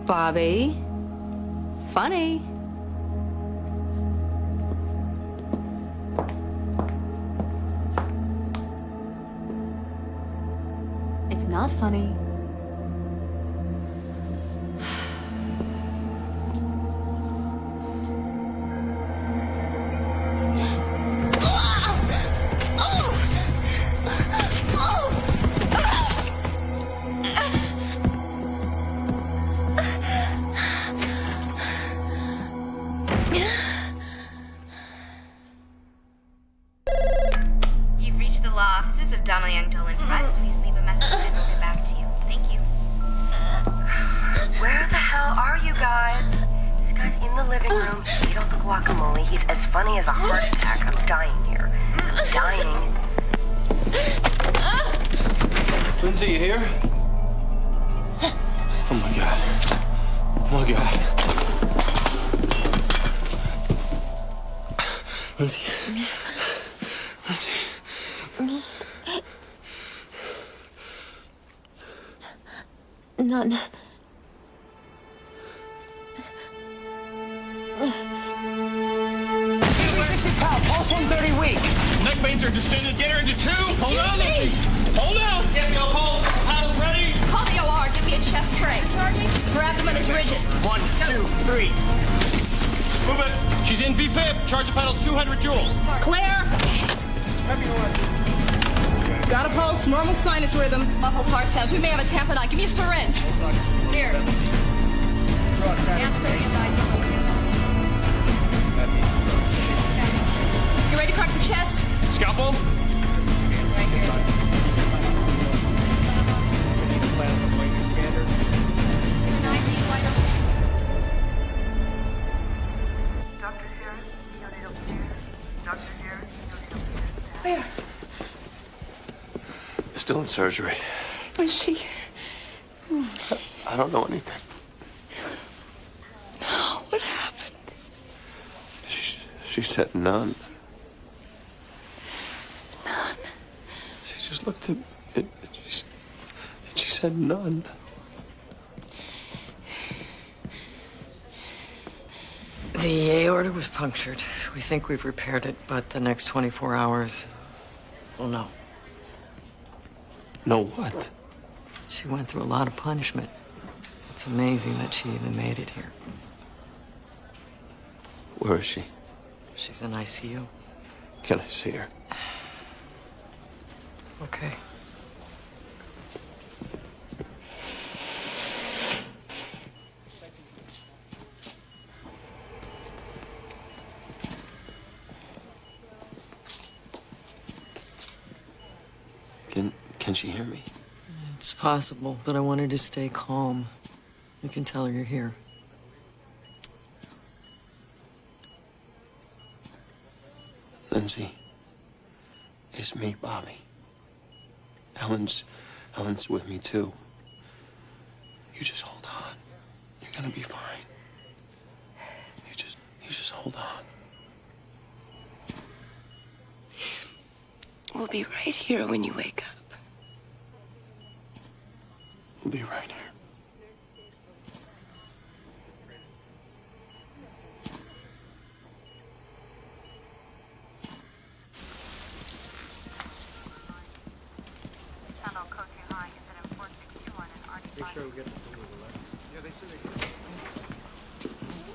Bobby? Funny. It's not funny. You've reached the law offices of Donald Young Dolan Front. Please leave a message and we'll get back to you. in the living room, eat all the guacamole. He's as funny as a heart attack. I'm dying here. I'm dying. Lindsay, you here? Oh my God. Oh my God. Lindsay. Lindsay. None. Pulse 130 weak. Neck veins are distended. Get her into two. Hold on. me. Hold on. Get me a pulse. Paddles ready. Call the OR. Give me a chest tray. Her abdomen is rigid. 1, 2, 3. Move it. She's in V-fib. Charge the pedals 200 joules. Clear. Got a pulse, normal sinus rhythm. Muffled heart sounds. We may have a tamponade. Give me a syringe. Here. You ready to crack the chest? Scalpel. Where? Still in surgery. Is she? I don't know anything. What happened? She said none. None? She just looked at me and she said none. The aorta was punctured. We think we've repaired it, but the next 24 hours, we'll know. Know what? She went through a lot of punishment. It's amazing that she even made it here. Where is she? She's in ICU. Can I see her? Okay. Can she hear me? It's possible, but I wanted to stay calm. You can tell her you're here. Lindsay, it's me, Bobby. Helen's with me too. You just hold on. You're gonna be fine. You just hold on. We'll be right here when you wake up. We'll be right here.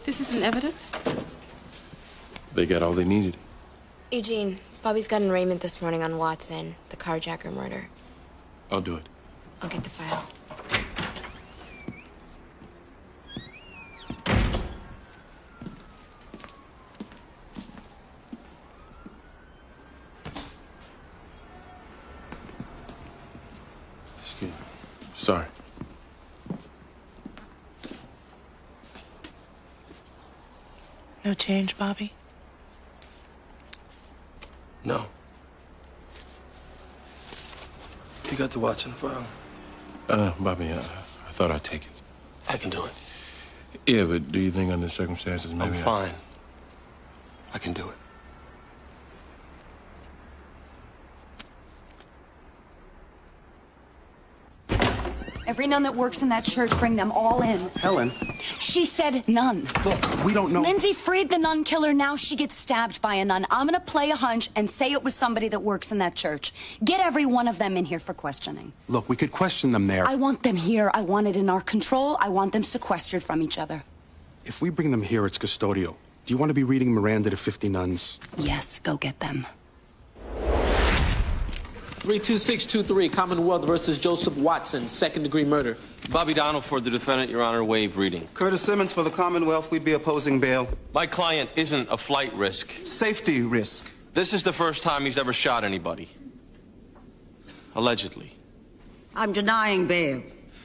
This isn't evidence? They got all they needed. Eugene, Bobby's got an arraignment this morning on Watson, the carjacker murder. I'll do it. I'll get the file. Excuse me. Sorry. No change, Bobby? No. You got the Watson file? Bobby, I thought I'd take it. I can do it. Yeah, but do you think under the circumstances maybe I'm fine. I can do it. Every nun that works in that church, bring them all in. Helen. She said none. Look, we don't know. Lindsay freed the nun killer. Now she gets stabbed by a nun. I'm gonna play a hunch and say it was somebody that works in that church. Get every one of them in here for questioning. Look, we could question them there. I want them here. I want it in our control. I want them sequestered from each other. If we bring them here, it's custodial. Do you want to be reading Miranda to 50 nuns? Yes, go get them. 32623, Commonwealth versus Joseph Watson, second-degree murder. Bobby Donald for the defendant, Your Honor, waive reading. Curtis Simmons for the Commonwealth, we'd be opposing bail. My client isn't a flight risk. Safety risk. This is the first time he's ever shot anybody. Allegedly. I'm denying bail.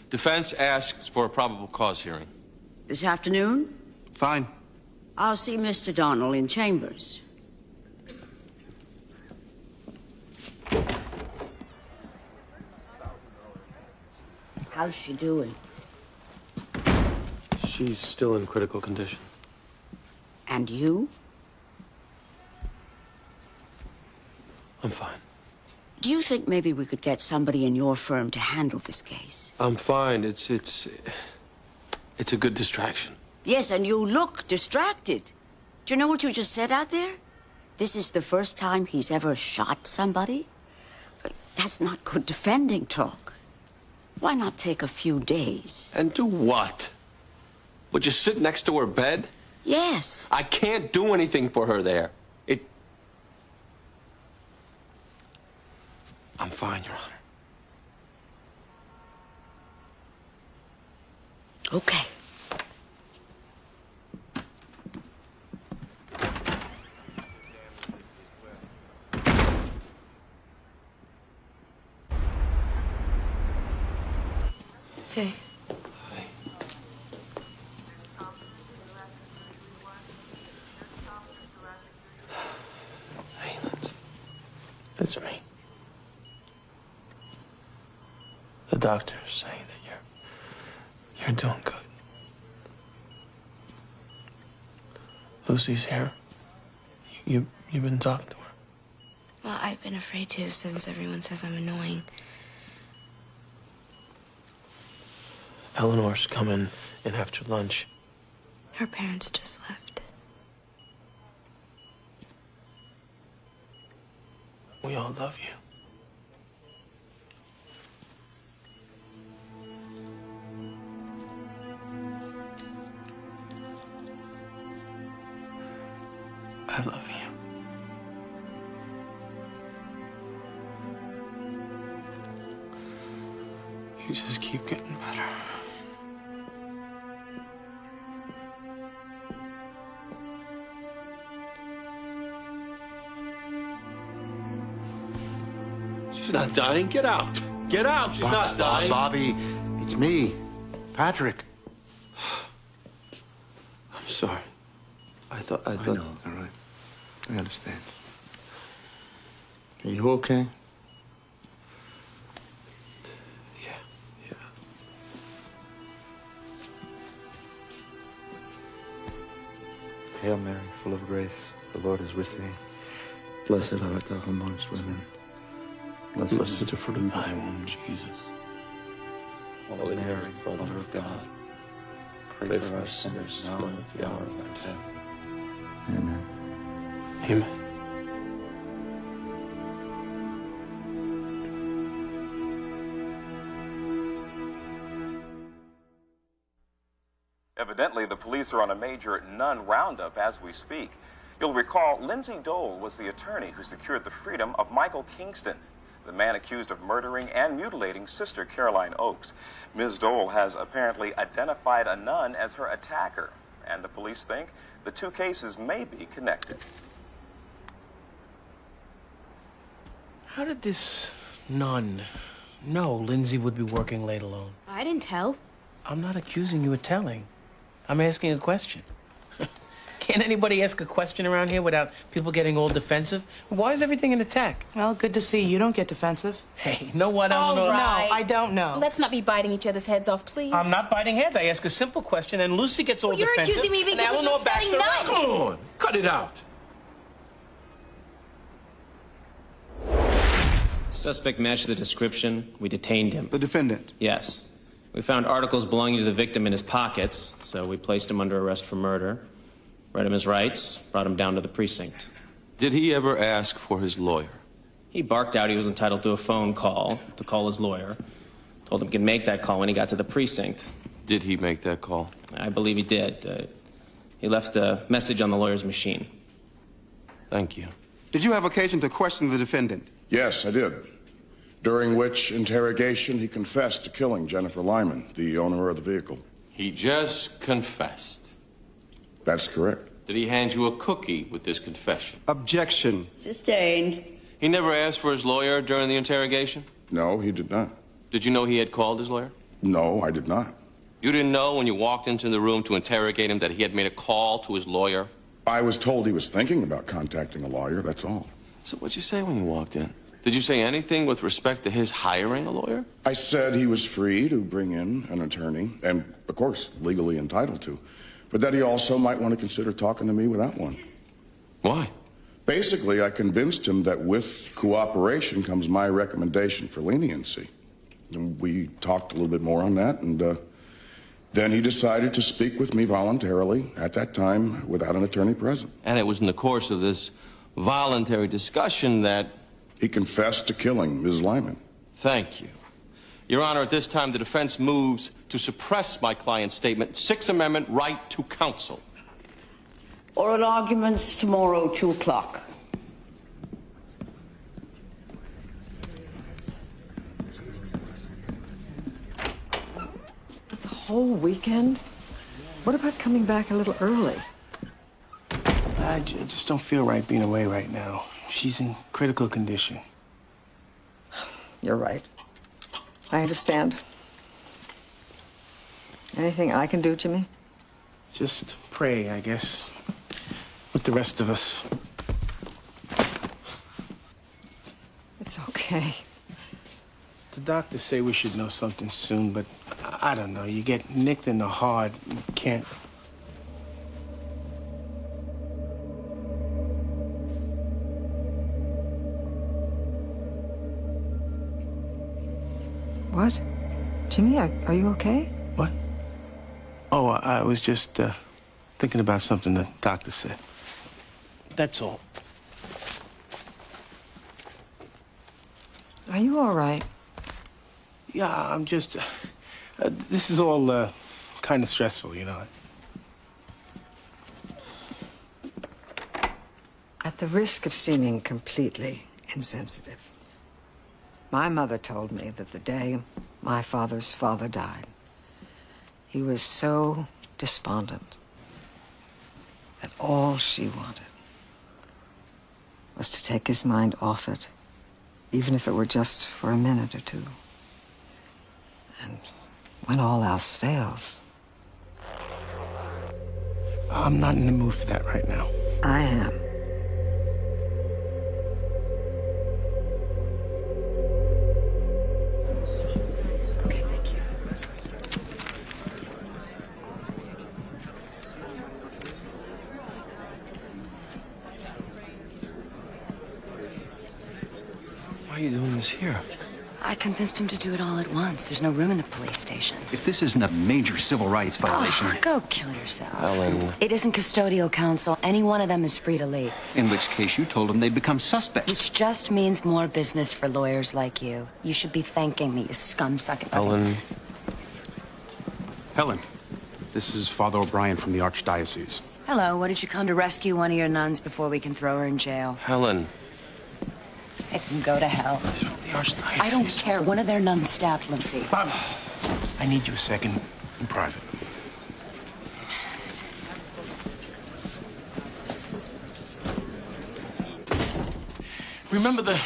Defense asks for a probable cause hearing. This afternoon? Fine. I'll see Mr. Donnell in chambers. How's she doing? She's still in critical condition. And you? I'm fine. Do you think maybe we could get somebody in your firm to handle this case? I'm fine. It's a good distraction. Yes, and you look distracted. Do you know what you just said out there? This is the first time he's ever shot somebody? That's not good defending talk. Why not take a few days? And do what? Would you sit next to her bed? Yes. I can't do anything for her there. I'm fine, Your Honor. Okay. Hey. Hey, that's me. The doctors say that you're doing good. Lucy's here. You've been talking to her. Well, I've been afraid to since everyone says I'm annoying. Eleanor's coming in after lunch. Her parents just left. We all love you. I love you. You just keep getting better. She's not dying. Get out. Get out. She's not dying. Bobby, it's me, Patrick. I'm sorry. I thought. I know, all right. I understand. Are you okay? Yeah. Hail Mary, full of grace, the Lord is with thee. Blessed art thou amongst women. Blessed is the fruit of thy womb, Jesus. Holy Mary, Mother of God, pray for us sinners now and at the hour of our death. Amen. Amen. Evidently, the police are on a major nun roundup as we speak. You'll recall Lindsay Dole was the attorney who secured the freedom of Michael Kingston, the man accused of murdering and mutilating Sister Caroline Oakes. Ms. Dole has apparently identified a nun as her attacker, and the police think the two cases may be connected. How did this nun know Lindsay would be working late alone? I didn't tell. I'm not accusing you of telling. I'm asking a question. Can't anybody ask a question around here without people getting all defensive? Why is everything an attack? Well, good to see you don't get defensive. Hey, know what, Eleanor? No, I don't know. Let's not be biting each other's heads off, please. I'm not biting heads. I ask a simple question, and Lucy gets all You're defensive. accusing me of being and guilty of Eleanor backs spelling her none. up. Come on, cut it out. Suspect matched the description. We detained him. The defendant? Yes. We found articles belonging to the victim in his pockets, so we placed him under arrest for murder. Read him his rights, brought him down to the precinct. Did he ever ask for his lawyer? He barked out he was entitled to a phone call to call his lawyer. Told him he could make that call when he got to the precinct. Did he make that call? I believe he did. He left a message on the lawyer's machine. Thank you. Did you have occasion to question the defendant? Yes, I did. During which interrogation he confessed to killing Jennifer Lyman, the owner of the vehicle. He just confessed. That's correct. Did he hand you a cookie with this confession? Objection. Sustained. He never asked for his lawyer during the interrogation? No, he did not. Did you know he had called his lawyer? No, I did not. You didn't know when you walked into the room to interrogate him that he had made a call to his lawyer? I was told he was thinking about contacting a lawyer, that's all. So what'd you say when you walked in? Did you say anything with respect to his hiring a lawyer? I said he was free to bring in an attorney, and, of course, legally entitled to, but that he also might want to consider talking to me without one. Why? Basically, I convinced him that with cooperation comes my recommendation for leniency. And we talked a little bit more on that, and then he decided to speak with me voluntarily at that time without an attorney present. And it was in the course of this voluntary discussion that... He confessed to killing Ms. Lyman. Thank you. Your Honor, at this time, the defense moves to suppress my client's statement, Sixth Amendment right to counsel. Oral arguments tomorrow, 2 o'clock. The whole weekend? What about coming back a little early? I just don't feel right being away right now. She's in critical condition. You're right. I understand. Anything I can do, Jimmy? Just pray, I guess, with the rest of us. It's okay. The doctors say we should know something soon, but I don't know. You get nicked in the heart, you can't... What? Jimmy, are you okay? What? Oh, I was just thinking about something the doctor said. That's all. Are you all right? Yeah, I'm just... this is all kind of stressful, you know. At the risk of seeming completely insensitive, my mother told me that the day my father's father died, he was so despondent that all she wanted was to take his mind off it, even if it were just for a minute or two. And when all else fails... I'm not in the mood for that right now. I am. Okay, thank you. Why are you doing this here? I convinced him to do it all at once. There's no room in the police station. If this isn't a major civil rights violation... Oh, go kill yourself. Helen. It isn't custodial counsel. Any one of them is free to leave. In which case you told them they'd become suspects. Which just means more business for lawyers like you. You should be thanking me, you scum-sucking... Helen. Helen, this is Father O'Brien from the Archdiocese. Hello, what did you come to rescue one of your nuns before we can throw her in jail? Helen. It can go to hell. The Archdiocese. I don't care. One of their nuns stabbed Lindsay. Bob, I need you a second in private. Remember the...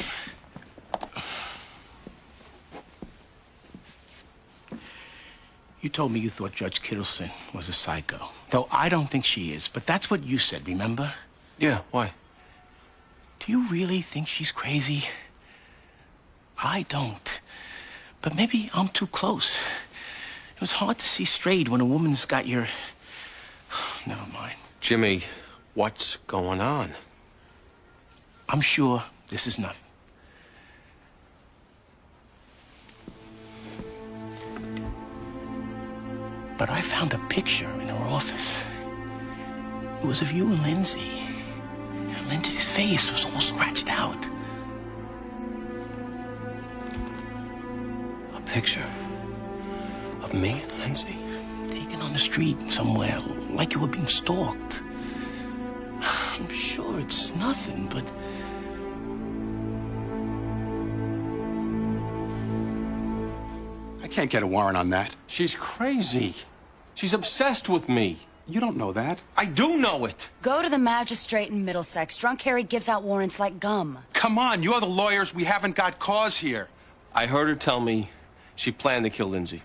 You told me you thought Judge Kittleson was a psycho. Though I don't think she is, but that's what you said, remember? Yeah, why? Do you really think she's crazy? I don't. But maybe I'm too close. It was hard to see straight when a woman's got your... Never mind. Jimmy, what's going on? I'm sure this is nothing. But I found a picture in her office. It was of you and Lindsay. Lindsay's face was all scratched out. A picture of me and Lindsay? Taken on the street somewhere, like you were being stalked. I'm sure it's nothing, but... I can't get a warrant on that. She's crazy. She's obsessed with me. You don't know that. I do know it. Go to the magistrate in Middlesex. Drunk Harry gives out warrants like gum. Come on, you're the lawyers. We haven't got cause here. I heard her tell me she planned to kill Lindsay.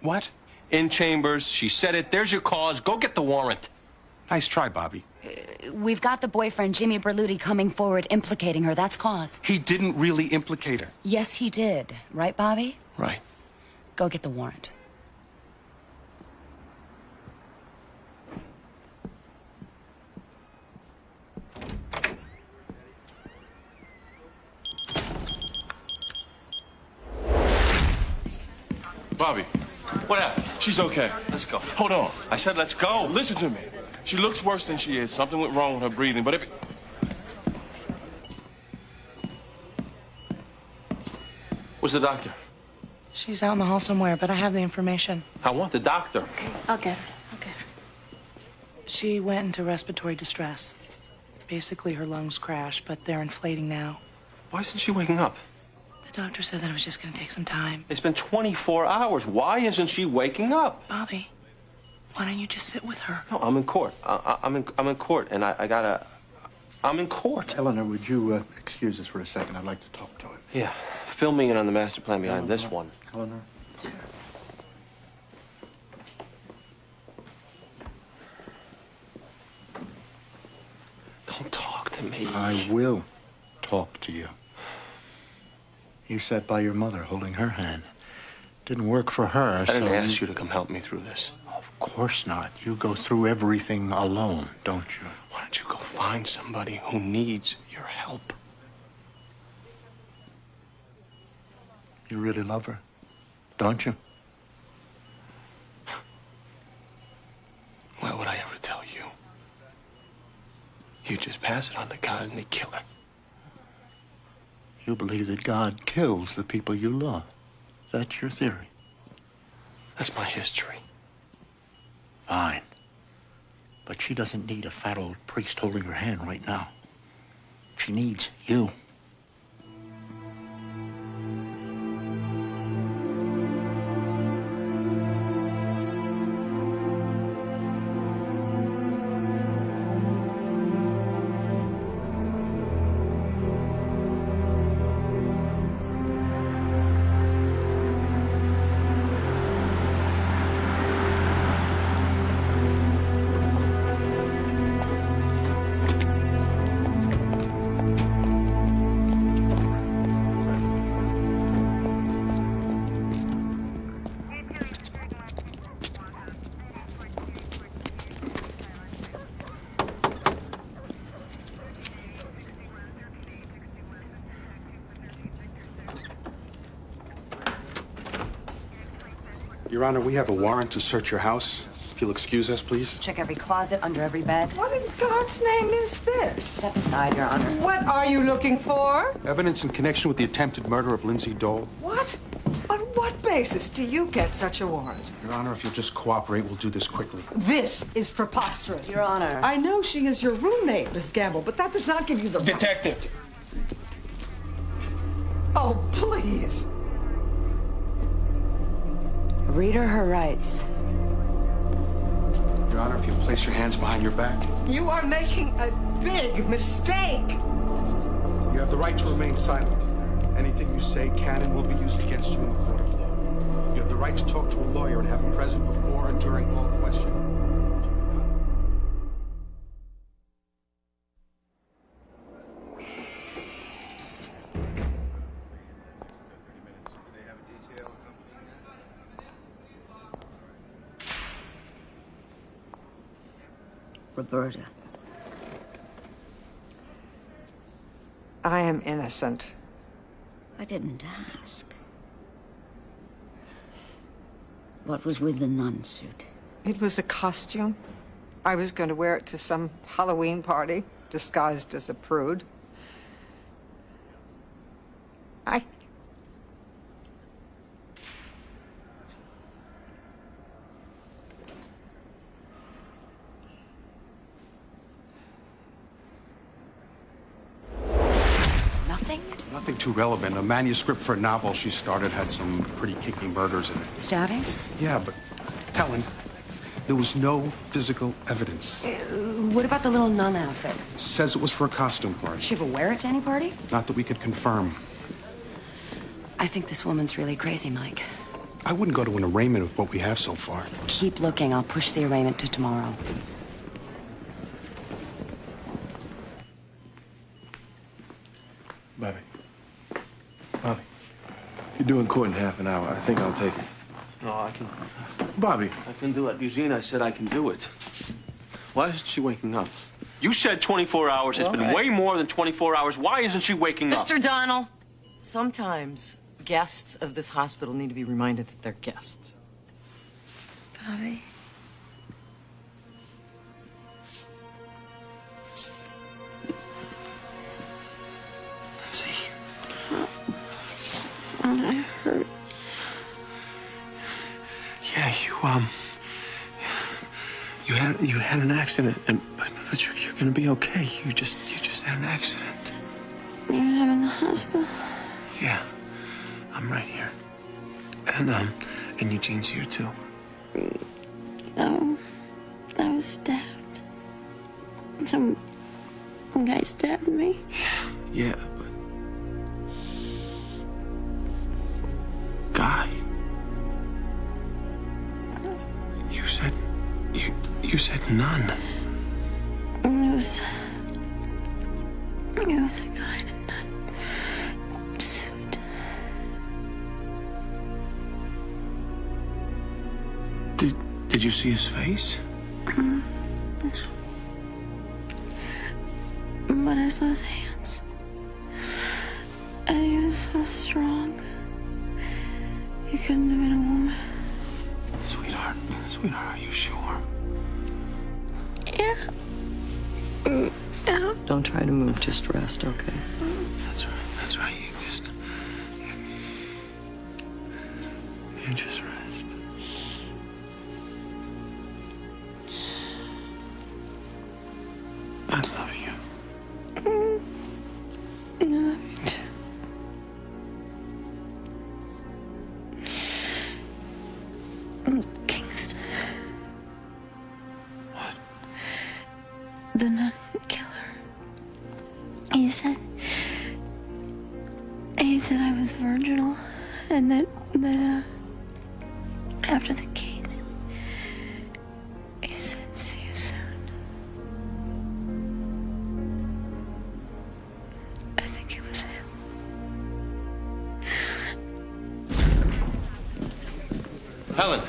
What? In chambers. She said it. There's your cause. Go get the warrant. Nice try, Bobby. We've got the boyfriend, Jimmy Berluti, coming forward implicating her. That's cause. He didn't really implicate her. Yes, he did. Right, Bobby? Right. Go get the warrant. Bobby, what happened? She's okay. Let's go. Hold on. I said let's go. Listen to me. She looks worse than she is. Something went wrong with her breathing, but if... Where's the doctor? She's out in the hall somewhere, but I have the information. I want the doctor. I'll get her. She went into respiratory distress. Basically, her lungs crashed, but they're inflating now. Why isn't she waking up? The doctor said that it was just going to take some time. It's been 24 hours. Why isn't she waking up? Bobby, why don't you just sit with her? No, I'm in court. I'm in court, and I'm in court. Eleanor, would you excuse us for a second? I'd like to talk to him. Yeah. Fill me in on the master plan behind this one. Eleanor? Don't talk to me. I will talk to you. You sat by your mother holding her hand. Didn't work for her, I didn't ask you to come help me through this. Of course not. You go through everything alone, don't you? Why don't you go find somebody who needs your help? You really love her, don't you? Why would I ever tell you? You just pass it on to God and they kill her. You believe that God kills the people you love. That's your theory. That's my history. Fine. But she doesn't need a fat old priest holding her hand right now. She needs you. Your Honor, we have a warrant to search your house. If you'll excuse us, please. Check every closet, under every bed. What in God's name is this? Step aside, Your Honor. What are you looking for? Evidence in connection with the attempted murder of Lindsay Dole. What? On what basis do you get such a warrant? Your Honor, if you'll just cooperate, we'll do this quickly. This is preposterous. Your Honor. I know she is your roommate, Miss Gamble, but that does not give you the... Detective! Oh, please. Read her rights. Your Honor, if you'll place your hands behind your back. You are making a big mistake. You have the right to remain silent. Anything you say can and will be used against you in the court of law. You have the right to talk to a lawyer and have him present before and during all questioning. Roberta. I am innocent. I didn't ask. What was with the nun suit? It was a costume. I was going to wear it to some Halloween party, disguised as a prude. Nothing too relevant. A manuscript for a novel she started had some pretty kinky murders in it. Stabbings? Yeah, but Helen, there was no physical evidence. What about the little nun outfit? Says it was for a costume party. She ever wear it to any party? Not that we could confirm. I think this woman's really crazy, Mike. I wouldn't go to an arraignment with what we have so far. Keep looking. I'll push the arraignment to tomorrow. Bobby. Bobby. You're doing court in half an hour. I think I'll take it. No, I can. Bobby. I can do it. Eugene, I said I can do it. Why isn't she waking up? You said 24 hours. It's been way more than 24 hours. Why isn't she waking up? Mr. Donnell, sometimes guests of this hospital need to be reminded that they're guests. Bobby. Let's see. I hurt. Yeah, you had an accident, but you're gonna be okay. You just had an accident. You're in the hospital? Yeah, I'm right here, and Eugene's here too. No, I was stabbed. Some guy stabbed me. Yeah, but Guy. You said none. It was a guy in a nun suit. Did you see his face? No. But I saw his hands. And he was so strong. He couldn't have been a woman. Sweetheart, are you sure? Yeah. Yeah. Don't try to move, just rest, okay? That's right. You just rest. I love you. I love you too. Kingston. What? The nun killer. He said I was virginal, and that after the case, he said, "See you soon." I think it was him. Helen,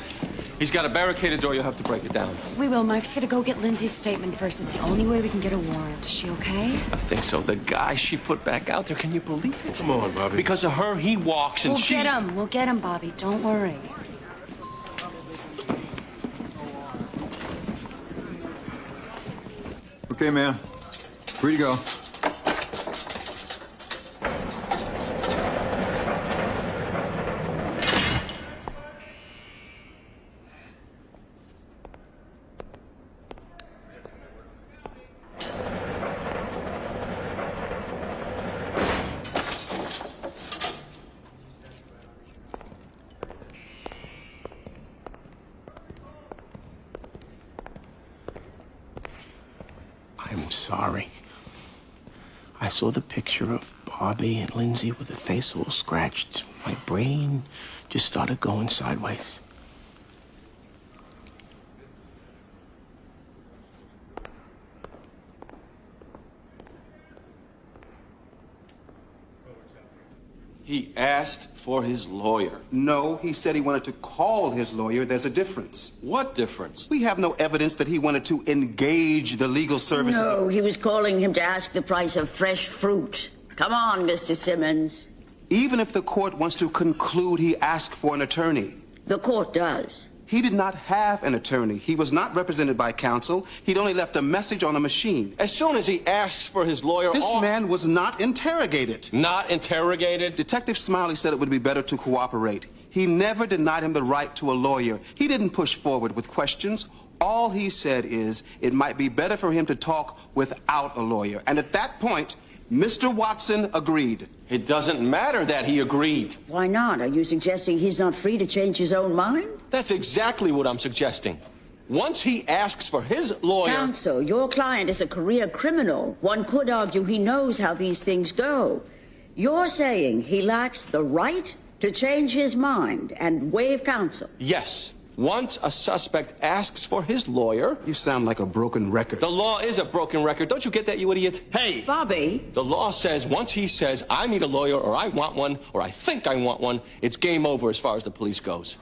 he's got a barricaded door. You'll have to break it down. We will. Mike's gonna go get Lindsay's statement first. It's the only way we can get a warrant. Is she okay? I think so. The guy she put back out there, can you believe it? Come on, Bobby. Because of her, he walks and she... We'll get him, Bobby. Don't worry. Okay, ma'am. Free to go. I'm sorry. I saw the picture of Bobby and Lindsay with the face all scratched. My brain just started going sideways. He asked for his lawyer. No, he said he wanted to call his lawyer. There's a difference. What difference? We have no evidence that he wanted to engage the legal services. No, he was calling him to ask the price of fresh fruit. Come on, Mr. Simmons. Even if the court wants to conclude he asked for an attorney. The court does. He did not have an attorney. He was not represented by counsel. He'd only left a message on a machine. As soon as he asks for his lawyer... This man was not interrogated. Not interrogated? Detective Smiley said it would be better to cooperate. He never denied him the right to a lawyer. He didn't push forward with questions. All he said is it might be better for him to talk without a lawyer. And at that point, Mr. Watson agreed. It doesn't matter that he agreed. Why not? Are you suggesting he's not free to change his own mind? That's exactly what I'm suggesting. Once he asks for his lawyer... Counsel, your client is a career criminal. One could argue he knows how these things go. You're saying he lacks the right To change his mind and waive counsel? Yes. Once a suspect asks for his lawyer... You sound like a broken record. The law is a broken record. Don't you get that, you idiot? Hey! Bobby! The law says once he says, I need a lawyer, or I want one, or I think I want one, it's game over as far as the police goes.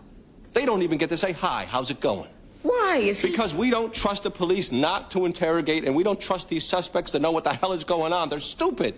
They don't even get to say, hi, how's it going? Why? Because we don't trust the police not to interrogate, and we don't trust these suspects to know what the hell is going on. They're stupid.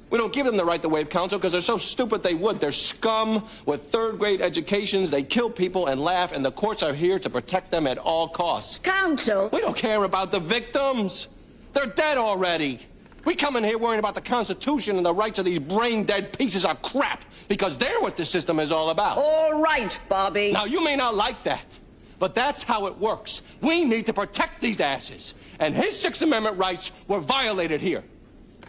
We don't give them the right to waive counsel because they're so stupid they would. They're scum with third-grade educations. They kill people and laugh, and the courts are here to protect them at all costs. Counsel? We don't care about the victims. They're dead already. We come in here worrying about the Constitution and the rights of these brain-dead pieces of crap because they're what the system is all about. All right, Bobby. Now, you may not like that, but that's how it works. We need to protect these asses, and his Sixth Amendment rights were violated here.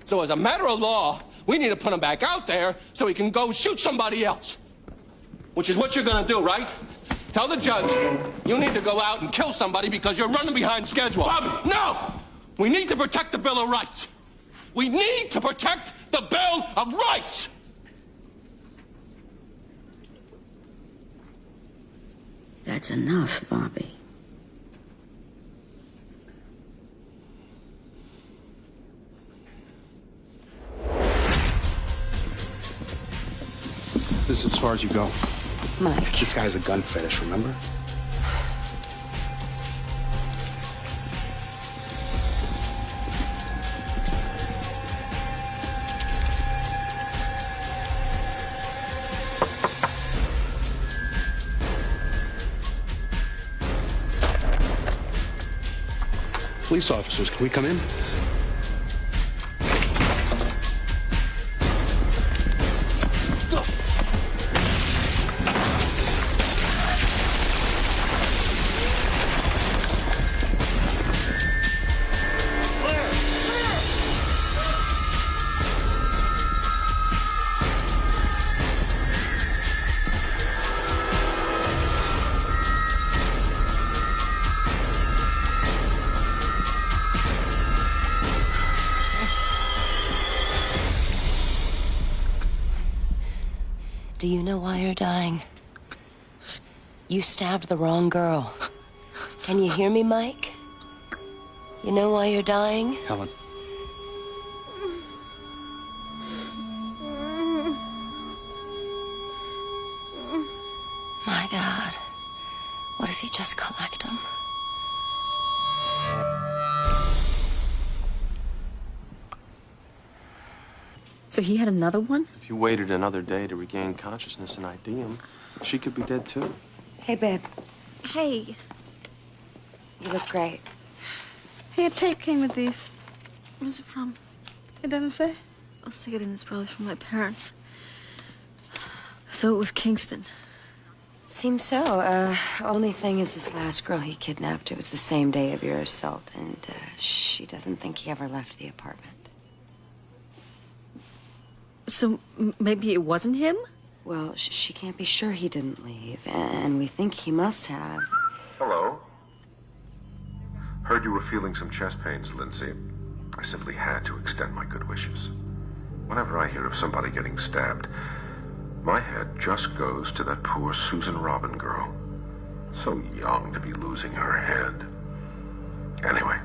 So as a matter of law, we need to put him back out there so he can go shoot somebody else. Which is what you're gonna do, right? Tell the judge you need to go out and kill somebody because you're running behind schedule. Bobby! No! We need to protect the Bill of Rights. We need to protect the Bill of Rights! That's enough, Bobby. This is as far as you go. Mike. This guy's a gun fetish, remember? Police officers, can we come in? Do you know why you're dying? You stabbed the wrong girl. Can you hear me, Mike? You know why you're dying? Helen. My God. What does he just collect him? So he had another one? If you waited another day to regain consciousness and ID him, she could be dead too. Hey, babe. Hey. You look great. Hey, a tape came with these. Where's it from? It doesn't say. I'll stick it in. It's probably from my parents. So it was Kingston. Seems so. Only thing is this last girl he kidnapped, it was the same day of your assault, and she doesn't think he ever left the apartment. So maybe it wasn't him? Well, she can't be sure he didn't leave, and we think he must have. Hello. Heard you were feeling some chest pains, Lindsay. I simply had to extend my good wishes. Whenever I hear of somebody getting stabbed, my head just goes to that poor Susan Robin girl. So young to be losing her head. Anyway,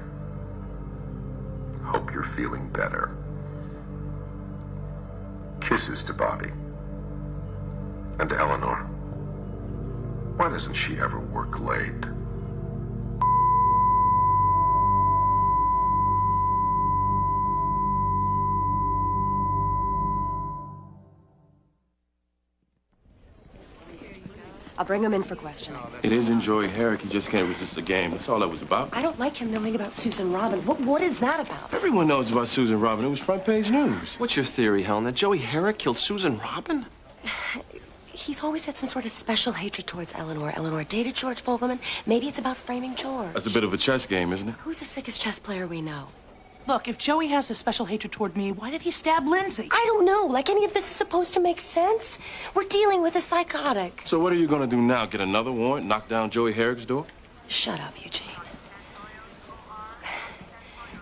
hope you're feeling better. Kisses to Bobby. And to Eleanor. Why doesn't she ever work late? I'll bring him in for questioning. It isn't Joey Herrick. He just can't resist the game. That's all that was about. I don't like him knowing about Susan Robin. What is that about? Everyone knows about Susan Robin. It was front page news. What's your theory, Helen? That Joey Herrick killed Susan Robin? He's always had some sort of special hatred towards Eleanor. Eleanor dated George Fogelman. Maybe it's about framing George. That's a bit of a chess game, isn't it? Who's the sickest chess player we know? Look, if Joey has a special hatred toward me, why did he stab Lindsay? I don't know. Like, any of this is supposed to make sense? We're dealing with a psychotic. So what are you going to do now? Get another warrant? Knock down Joey Herrick's door? Shut up, Eugene.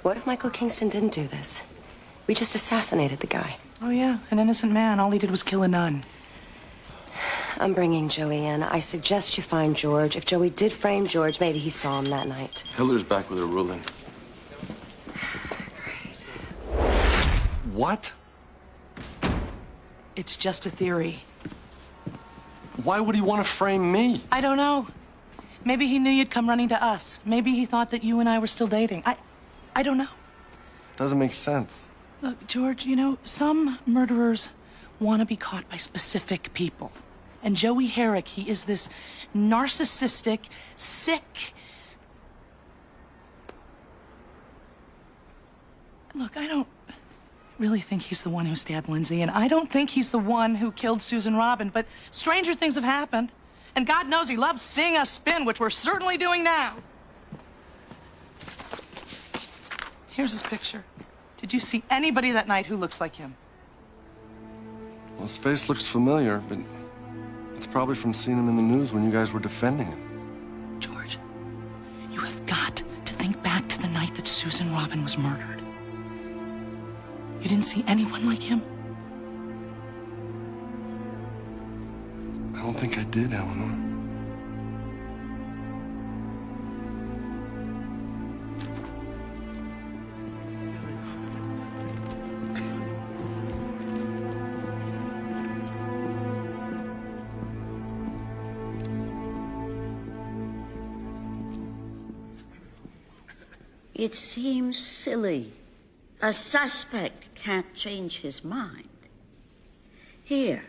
What if Michael Kingston didn't do this? We just assassinated the guy. Oh, yeah, an innocent man. All he did was kill a nun. I'm bringing Joey in. I suggest you find George. If Joey did frame George, maybe he saw him that night. Hiller's back with her ruling. What? It's just a theory. Why would he want to frame me? I don't know. Maybe he knew you'd come running to us. Maybe he thought that you and I were still dating. I don't know. Doesn't make sense. Look, George, you know, some murderers want to be caught by specific people. And Joey Herrick, he is this narcissistic, sick... Look, I don't really think he's the one who stabbed Lindsay, and I don't think he's the one who killed Susan Robin, but stranger things have happened. And God knows he loves seeing us spin, which we're certainly doing now. Here's his picture. Did you see anybody that night who looks like him? Well, his face looks familiar, but it's probably from seeing him in the news when you guys were defending him. George, you have got to think back to the night that Susan Robin was murdered. You didn't see anyone like him? I don't think I did, Eleanor. It seems silly. A suspect can't change his mind. Here,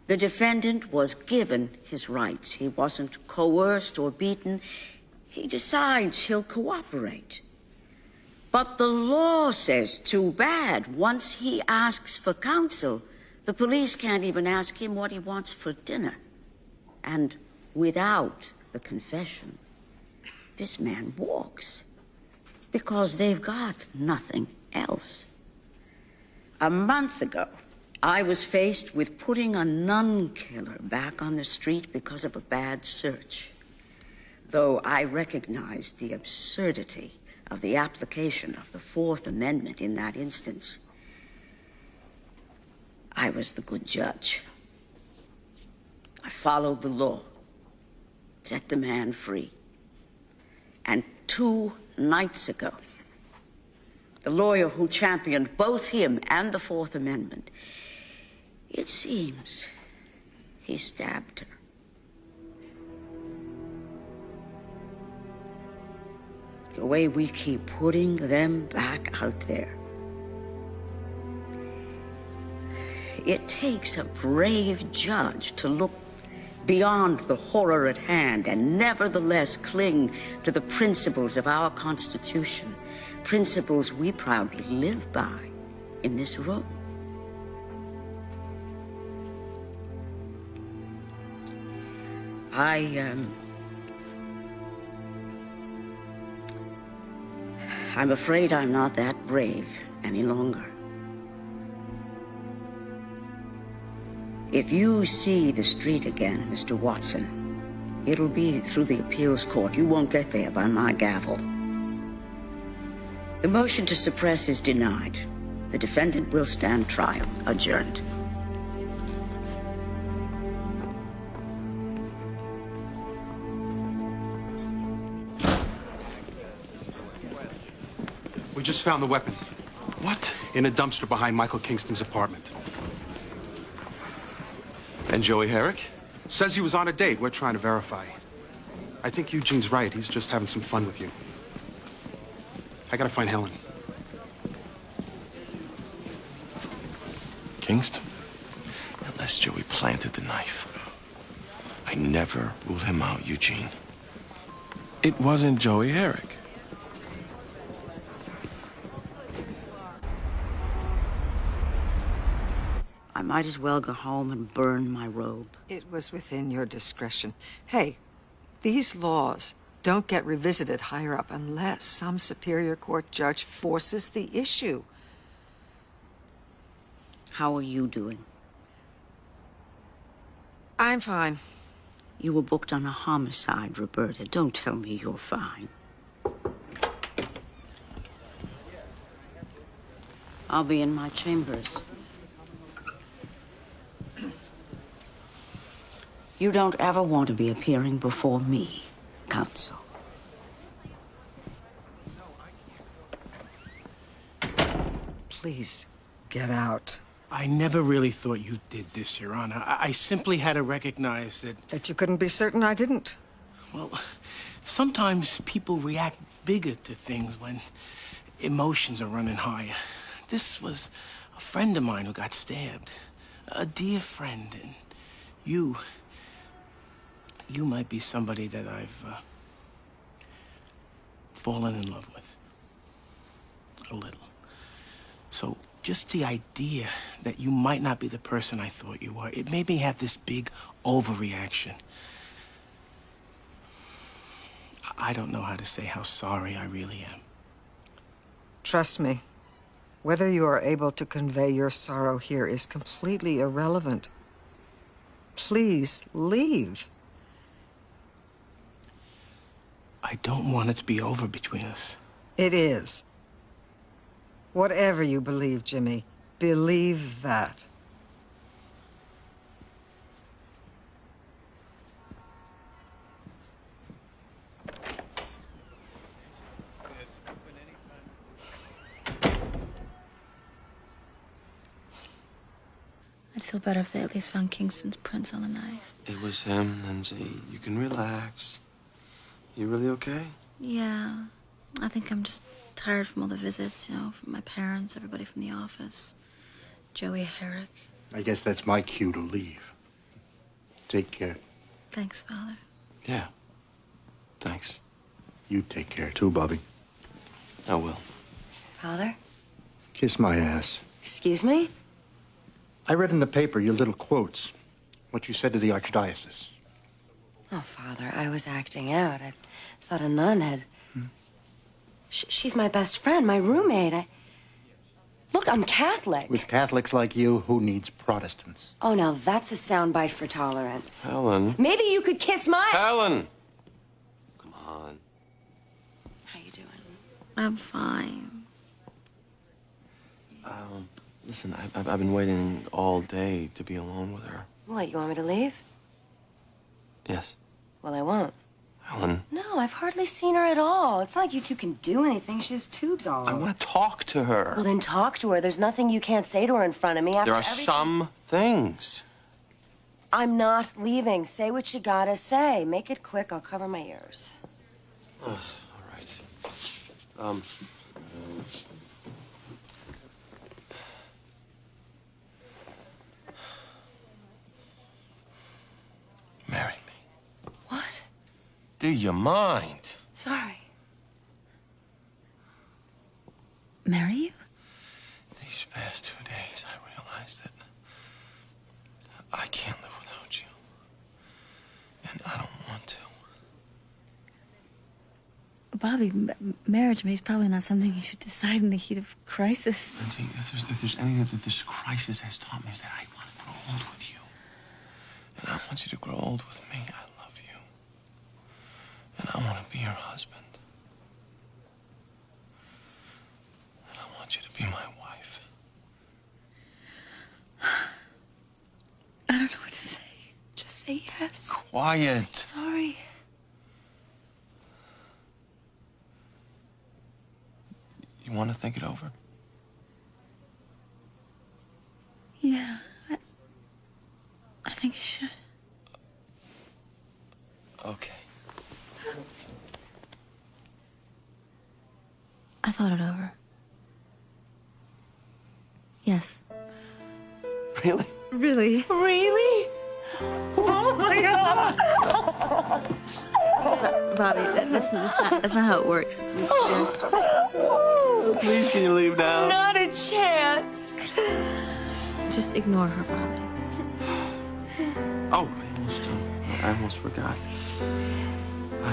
the defendant was given his rights. He wasn't coerced or beaten. He decides he'll cooperate. But the law says too bad. Once he asks for counsel, the police can't even ask him what he wants for dinner. And without the confession, this man walks. Because they've got nothing else. A month ago, I was faced with putting a nun killer back on the street because of a bad search. Though I recognized the absurdity of the application of the Fourth Amendment in that instance, I was the good judge. I followed the law, set the man free. And 2 nights ago, the lawyer who championed both him and the Fourth Amendment, it seems he stabbed her. The way we keep putting them back out there. It takes a brave judge to look beyond the horror at hand and nevertheless cling to the principles of our Constitution, principles we proudly live by in this room. I'm afraid I'm not that brave any longer. If you see the street again, Mr. Watson, it'll be through the appeals court. You won't get there by my gavel. The motion to suppress is denied. The defendant will stand trial. Adjourned. We just found the weapon. What? In a dumpster behind Michael Kingston's apartment. And Joey Herrick? Says he was on a date. We're trying to verify. I think Eugene's right. He's just having some fun with you. I gotta find Helen. Kingston? Unless Joey planted the knife. I never rule him out, Eugene. It wasn't Joey Herrick. I might as well go home and burn my robe. It was within your discretion. Hey, these laws don't get revisited higher up unless some superior court judge forces the issue. How are you doing? I'm fine. You were booked on a homicide, Roberta. Don't tell me you're fine. I'll be in my chambers. You don't ever want to be appearing before me, counsel. Please, get out. I never really thought you did this, Your Honor. I simply had to recognize that... That you couldn't be certain I didn't? Well, sometimes people react bigger to things when emotions are running high. This was a friend of mine who got stabbed. A dear friend. And you might be somebody that I've fallen in love with. A little. So just the idea that you might not be the person I thought you were, it made me have this big overreaction. I don't know how to say how sorry I really am. Trust me, whether you are able to convey your sorrow here is completely irrelevant. Please, leave. I don't want it to be over between us. It is. Whatever you believe, Jimmy, believe that. I'd feel better if they at least found Kingston's prints on the knife. It was him, Lindsay. You can relax. You really okay? Yeah. I think I'm just tired from all the visits, you know, from my parents, everybody from the office. Joey Herrick. I guess that's my cue to leave. Take care. Thanks, Father. Yeah. Thanks. You take care too, Bobby. I will. Father? Kiss my ass. Excuse me? I read in the paper your little quotes. What you said to the Archdiocese. Oh, Father, I was acting out. I thought a nun had... She's my best friend, my roommate. Look, I'm Catholic. With Catholics like you, who needs Protestants? Oh, now that's a soundbite for tolerance. Helen. Maybe you could kiss my... Helen! Come on. How you doing? I'm fine. Listen, I've been waiting all day to be alone with her. What, you want me to leave? Yes. Well, I won't. Helen. No, I've hardly seen her at all. It's not like you two can do anything. She has tubes all over. I want to talk to her. Well, then talk to her. There's nothing you can't say to her in front of me. After There are everything... some things. I'm not leaving. Say what you gotta say. Make it quick. I'll cover my ears. Ugh, all right. Marry me. What? Do you mind? Sorry. Marry you? These past 2 days, I realized that I can't live without you. And I don't want to. Bobby, marriage to me is probably not something you should decide in the heat of crisis. Lindsay, if there's anything that this crisis has taught me is that I want to grow old with you. And I want you to grow old with me. I love you. And I want to be your husband. And I want you to be my wife. I don't know what to say. Just say yes. Quiet. Sorry. You want to think it over? Yeah, I think I should. Okay. I thought it over. Yes. Really? Really? Really? Oh, my God! Bobby, that's not how it works. Please, can you leave now? Not a chance. Just ignore her, Bobby. Oh, I almost forgot. I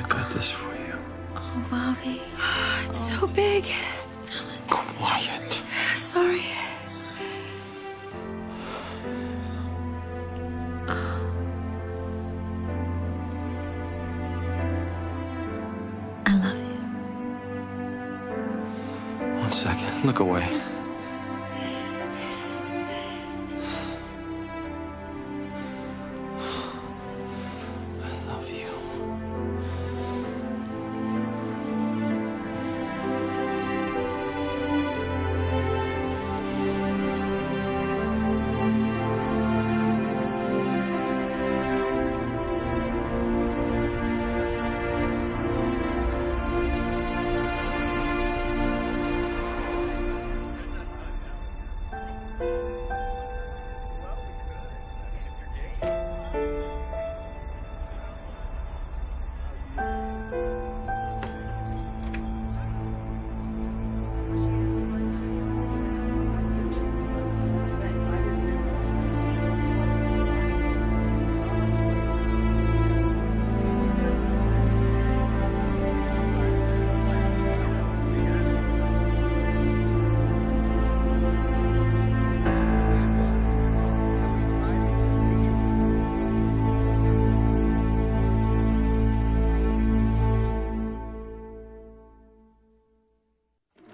got this for you. Oh, Bobby. It's so big. Quiet. Sorry. I love you. 1 second. Look away.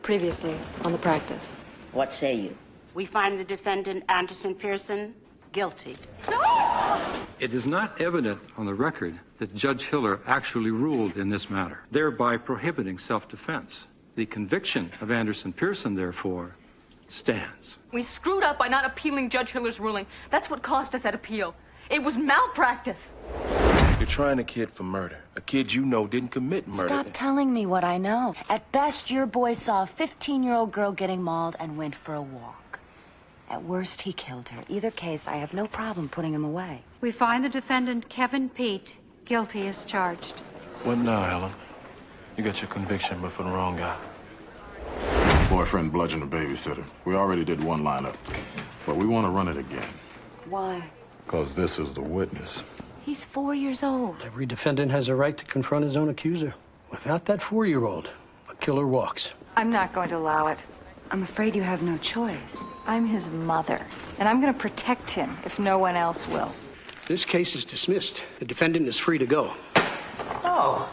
previously on the practice. What say you? We find the defendant, Anderson Pearson, guilty. It is not evident on the record that Judge Hiller actually ruled in this matter, thereby prohibiting self-defense. The conviction of Anderson Pearson, therefore, stands. We screwed up by not appealing Judge Hiller's ruling. That's what cost us that appeal. It was malpractice. You're trying a kid for murder. A kid you know didn't commit murder. Stop telling me what I know. At best, your boy saw a 15-year-old girl getting mauled and went for a walk. At worst, he killed her. Either case, I have no problem putting him away. We find the defendant, Kevin Pete, guilty as charged. What now, Helen? You got your conviction, but for the wrong guy. Boyfriend bludgeoned a babysitter. We already did one lineup, but we want to run it again. Why? Because this is the witness. He's 4 years old. Every defendant has a right to confront his own accuser. Without that 4-year-old, a killer walks. I'm not going to allow it. I'm afraid you have no choice. I'm his mother, and I'm going to protect him if no one else will. This case is dismissed. The defendant is free to go. Oh.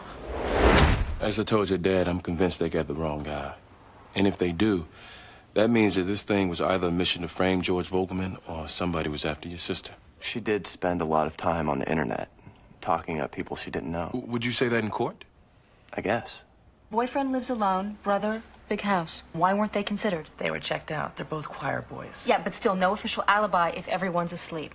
As I told your dad, I'm convinced they got the wrong guy. And if they do, that means that this thing was either a mission to frame George Vogelman or somebody was after your sister. She did spend a lot of time on the internet, talking up people she didn't know. Would you say that in court? I guess. Boyfriend lives alone, brother, big house. Why weren't they considered? They were checked out. They're both choir boys. Yeah, but still no official alibi if everyone's asleep.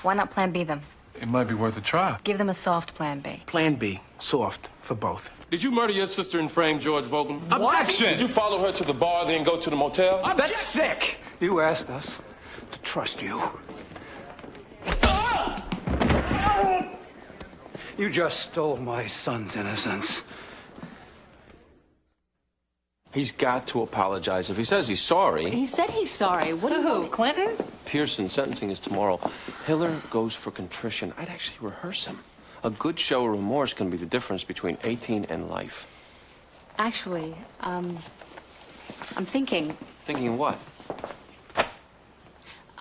Why not plan B them? It might be worth a try. Give them a soft plan B. Plan B, soft, for both. Did you murder your sister and frame George Vogelman? Objection! Did you follow her to the bar, then go to the motel? That's sick! You asked us to trust you. You just stole my son's innocence. He's got to apologize. If he says he's sorry... He said he's sorry. What do you want? Clinton? Pearson, sentencing is tomorrow. Hiller goes for contrition. I'd actually rehearse him. A good show of remorse can be the difference between 18 and life. Actually, I'm thinking. Thinking what?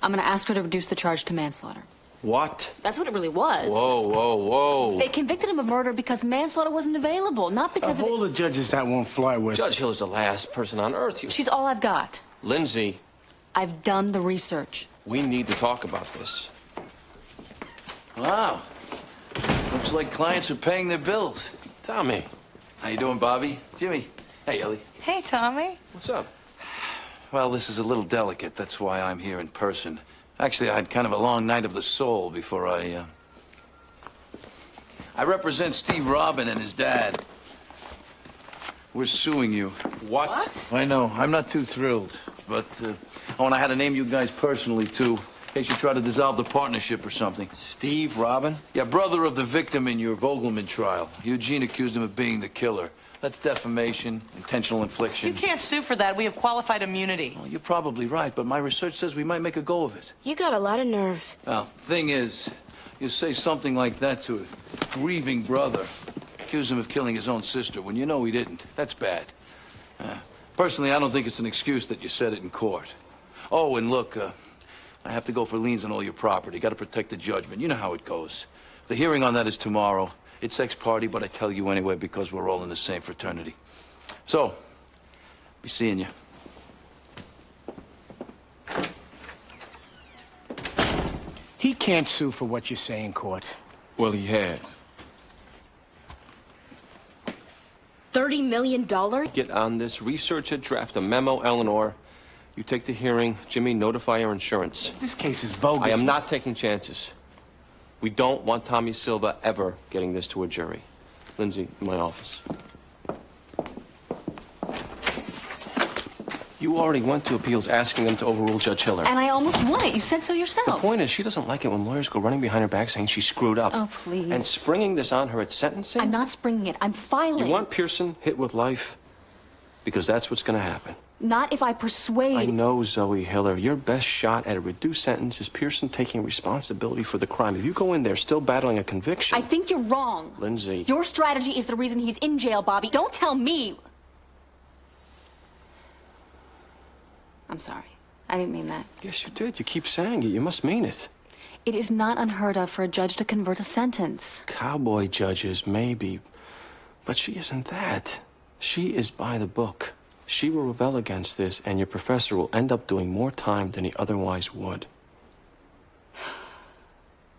I'm going to ask her to reduce the charge to manslaughter. What? That's what it really was. Whoa, whoa, whoa. They convicted him of murder because manslaughter wasn't available, not because of all the judges that won't fly with. Judge Hiller's the last person on earth. She's all I've got. Lindsay. I've done the research. We need to talk about this. Wow. Looks like clients are paying their bills. Tommy. How you doing, Bobby? Jimmy. Hey, Ellie. Hey, Tommy. What's up? Well, this is a little delicate. That's why I'm here in person. Actually, I had kind of a long night of the soul before I represent Steve Robin and his dad. We're suing you. What? I know. I'm not too thrilled. But, and I had to name you guys personally, too. In case you try to dissolve the partnership or something. Steve Robin? Yeah, brother of the victim in your Vogelman trial. Eugene accused him of being the killer. That's defamation, intentional infliction. You can't sue for that. We have qualified immunity. Well, you're probably right, but my research says we might make a go of it. You got a lot of nerve. Well, thing is, you say something like that to a grieving brother, accuse him of killing his own sister when you know he didn't. That's bad. Personally, I don't think it's an excuse that you said it in court. Oh, and look, I have to go for liens on all your property. Got to protect the judgment. You know how it goes. The hearing on that is tomorrow. It's ex-party, but I tell you anyway because we're all in the same fraternity. So, be seeing you. He can't sue for what you say in court. Well, he has. $30 million? Get on this. Research it. Draft a memo, Eleanor. You take the hearing. Jimmy, notify your insurance. This case is bogus. I am not taking chances. We don't want Tommy Silva ever getting this to a jury. Lindsay, in my office. You already went to appeals asking them to overrule Judge Hiller. And I almost won it. You said so yourself. The point is, she doesn't like it when lawyers go running behind her back saying she screwed up. Oh, please. And springing this on her at sentencing? I'm not springing it. I'm filing. You want Pearson hit with life? Because that's what's going to happen. Not if I persuade... I know, Zoe Hiller. Your best shot at a reduced sentence is Pearson taking responsibility for the crime. If you go in there still battling a conviction... I think you're wrong. Lindsay. Your strategy is the reason he's in jail, Bobby. Don't tell me. I'm sorry. I didn't mean that. Yes, you did. You keep saying it. You must mean it. It is not unheard of for a judge to convert a sentence. Cowboy judges, maybe. But she isn't that. She is by the book. She will rebel against this, and your professor will end up doing more time than he otherwise would.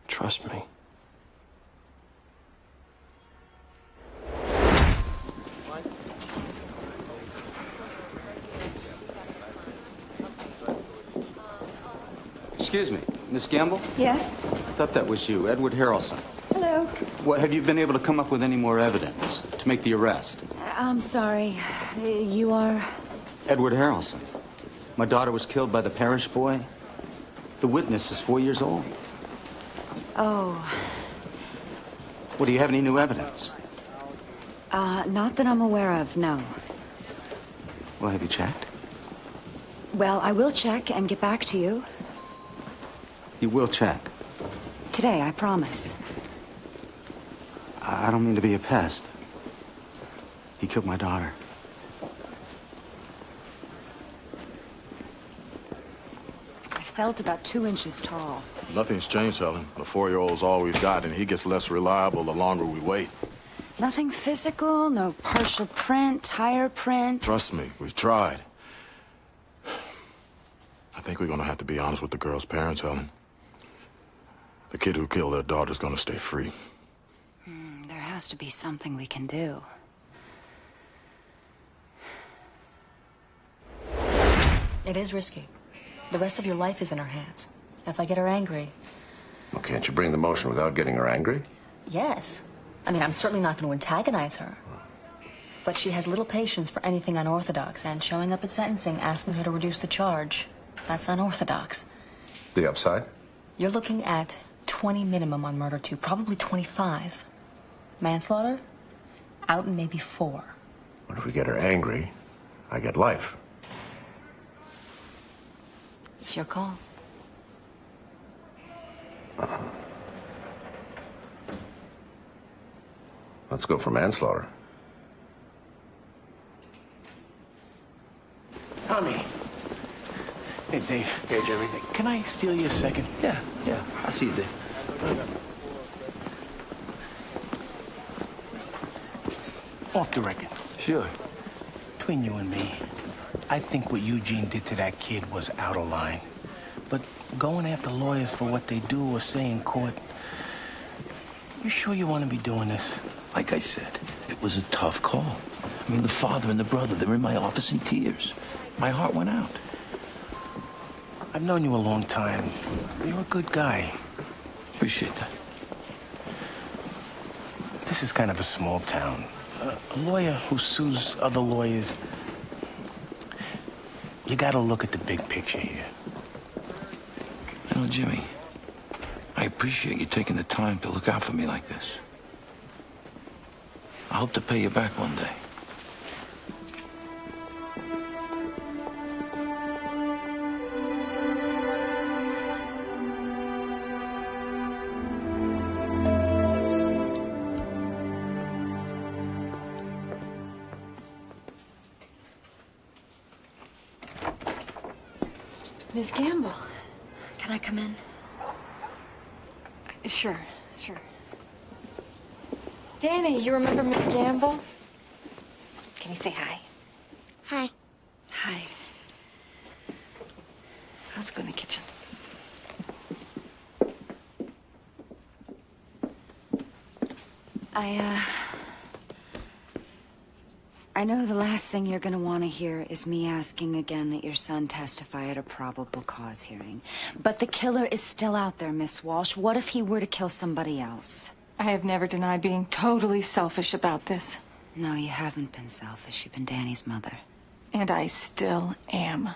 Trust me. Excuse me, Miss Gamble? Yes? I thought that was you, Edward Harrelson. Hello. What, have you been able to come up with any more evidence to make the arrest? I'm sorry. You are? Edward Harrelson. My daughter was killed by the parish boy. The witness is 4 years old. Oh. Well, do you have any new evidence? Not that I'm aware of, no. Well, have you checked? Well, I will check and get back to you. You will check. Today, I promise. I don't mean to be a pest. He killed my daughter. I felt about 2 inches tall. Nothing's changed, Helen. The 4-year-old's all we've got, and he gets less reliable the longer we wait. Nothing physical, no partial print, tire print. Trust me, we've tried. I think we're gonna have to be honest with the girl's parents, Helen. The kid who killed their daughter's gonna stay free. There has to be something we can do. It is risky. The rest of your life is in her hands. If I get her angry... Well, can't you bring the motion without getting her angry? Yes. I mean, I'm certainly not going to antagonize her. But she has little patience for anything unorthodox, and showing up at sentencing asking her to reduce the charge, that's unorthodox. The upside? You're looking at 20 minimum on murder 2, probably 25. Manslaughter? Out in maybe 4. But if we get her angry, I get life. It's your call. Let's go for manslaughter. Tommy. Hey, Dave. Hey, Jimmy. Can I steal you a second? Yeah. I'll see you, Dave. Off the record. Sure. Between you and me, I think what Eugene did to that kid was out of line. But going after lawyers for what they do or say in court, you sure you want to be doing this? Like I said, it was a tough call. I mean, the father and the brother, they were in my office in tears. My heart went out. I've known you a long time. You're a good guy. Appreciate that. This is kind of a small town. A lawyer who sues other lawyers, you gotta look at the big picture here. You know, Jimmy, I appreciate you taking the time to look out for me like this. I hope to pay you back one day. Miss Gamble, can I come in? Sure. Danny, you remember Miss Gamble? Can you say hi? Hi. Hi. Let's go in the kitchen. I know the last thing you're gonna want to hear is me asking again that your son testify at a probable cause hearing. But the killer is still out there, Miss Walsh. What if he were to kill somebody else? I have never denied being totally selfish about this. No, you haven't been selfish. You've been Danny's mother. And I still am.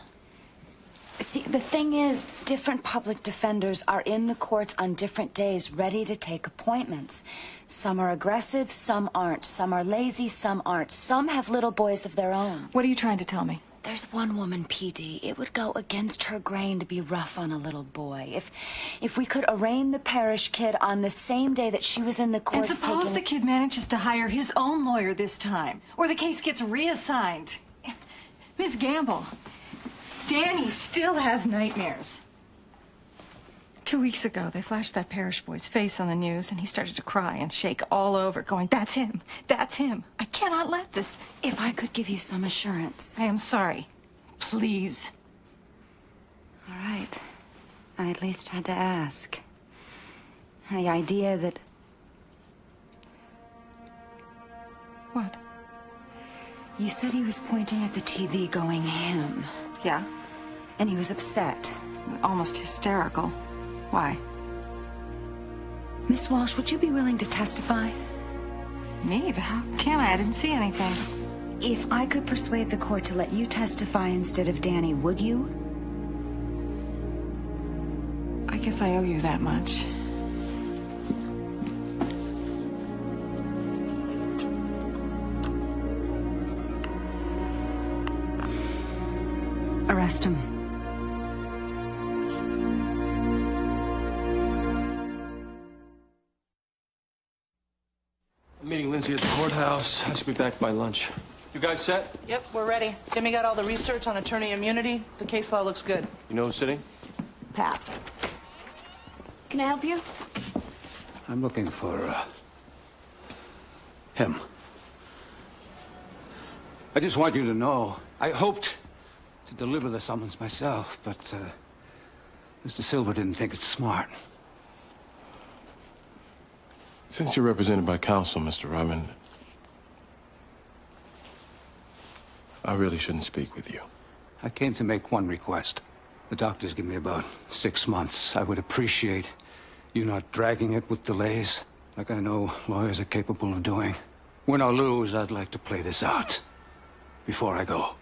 See, the thing is, different public defenders are in the courts on different days, ready to take appointments. Some are aggressive, some aren't. Some are lazy, some aren't. Some have little boys of their own. What are you trying to tell me? There's one woman, PD. It would go against her grain to be rough on a little boy. If we could arraign the parish kid on the same day that she was in the courts And suppose the kid manages to hire his own lawyer this time, or the case gets reassigned. Miss Gamble, Danny still has nightmares. 2 weeks ago, they flashed that Parrish boy's face on the news, and he started to cry and shake all over, going, "That's him! That's him! I cannot let this." If I could give you some assurance. I am sorry. Please. All right. I at least had to ask. The idea that... What? You said he was pointing at the TV going, him. Yeah? And he was upset. Almost hysterical. Why? Miss Walsh, would you be willing to testify? Me? But how can I? I didn't see anything. If I could persuade the court to let you testify instead of Danny, would you? I guess I owe you that much. Arrest him. I'm meeting Lindsay at the courthouse. I should be back by lunch. You guys set? Yep, we're ready. Jimmy got all the research on attorney immunity. The case law looks good. You know who's sitting? Pat. Can I help you? I'm looking for, him. I just want you to know, I hoped to deliver the summons myself, but, Mr. Silver didn't think it's smart. Since you're represented by counsel, Mr. Ryman, I really shouldn't speak with you. I came to make one request. The doctors give me about 6 months. I would appreciate you not dragging it with delays, like I know lawyers are capable of doing. Win or lose, I'd like to play this out before I go.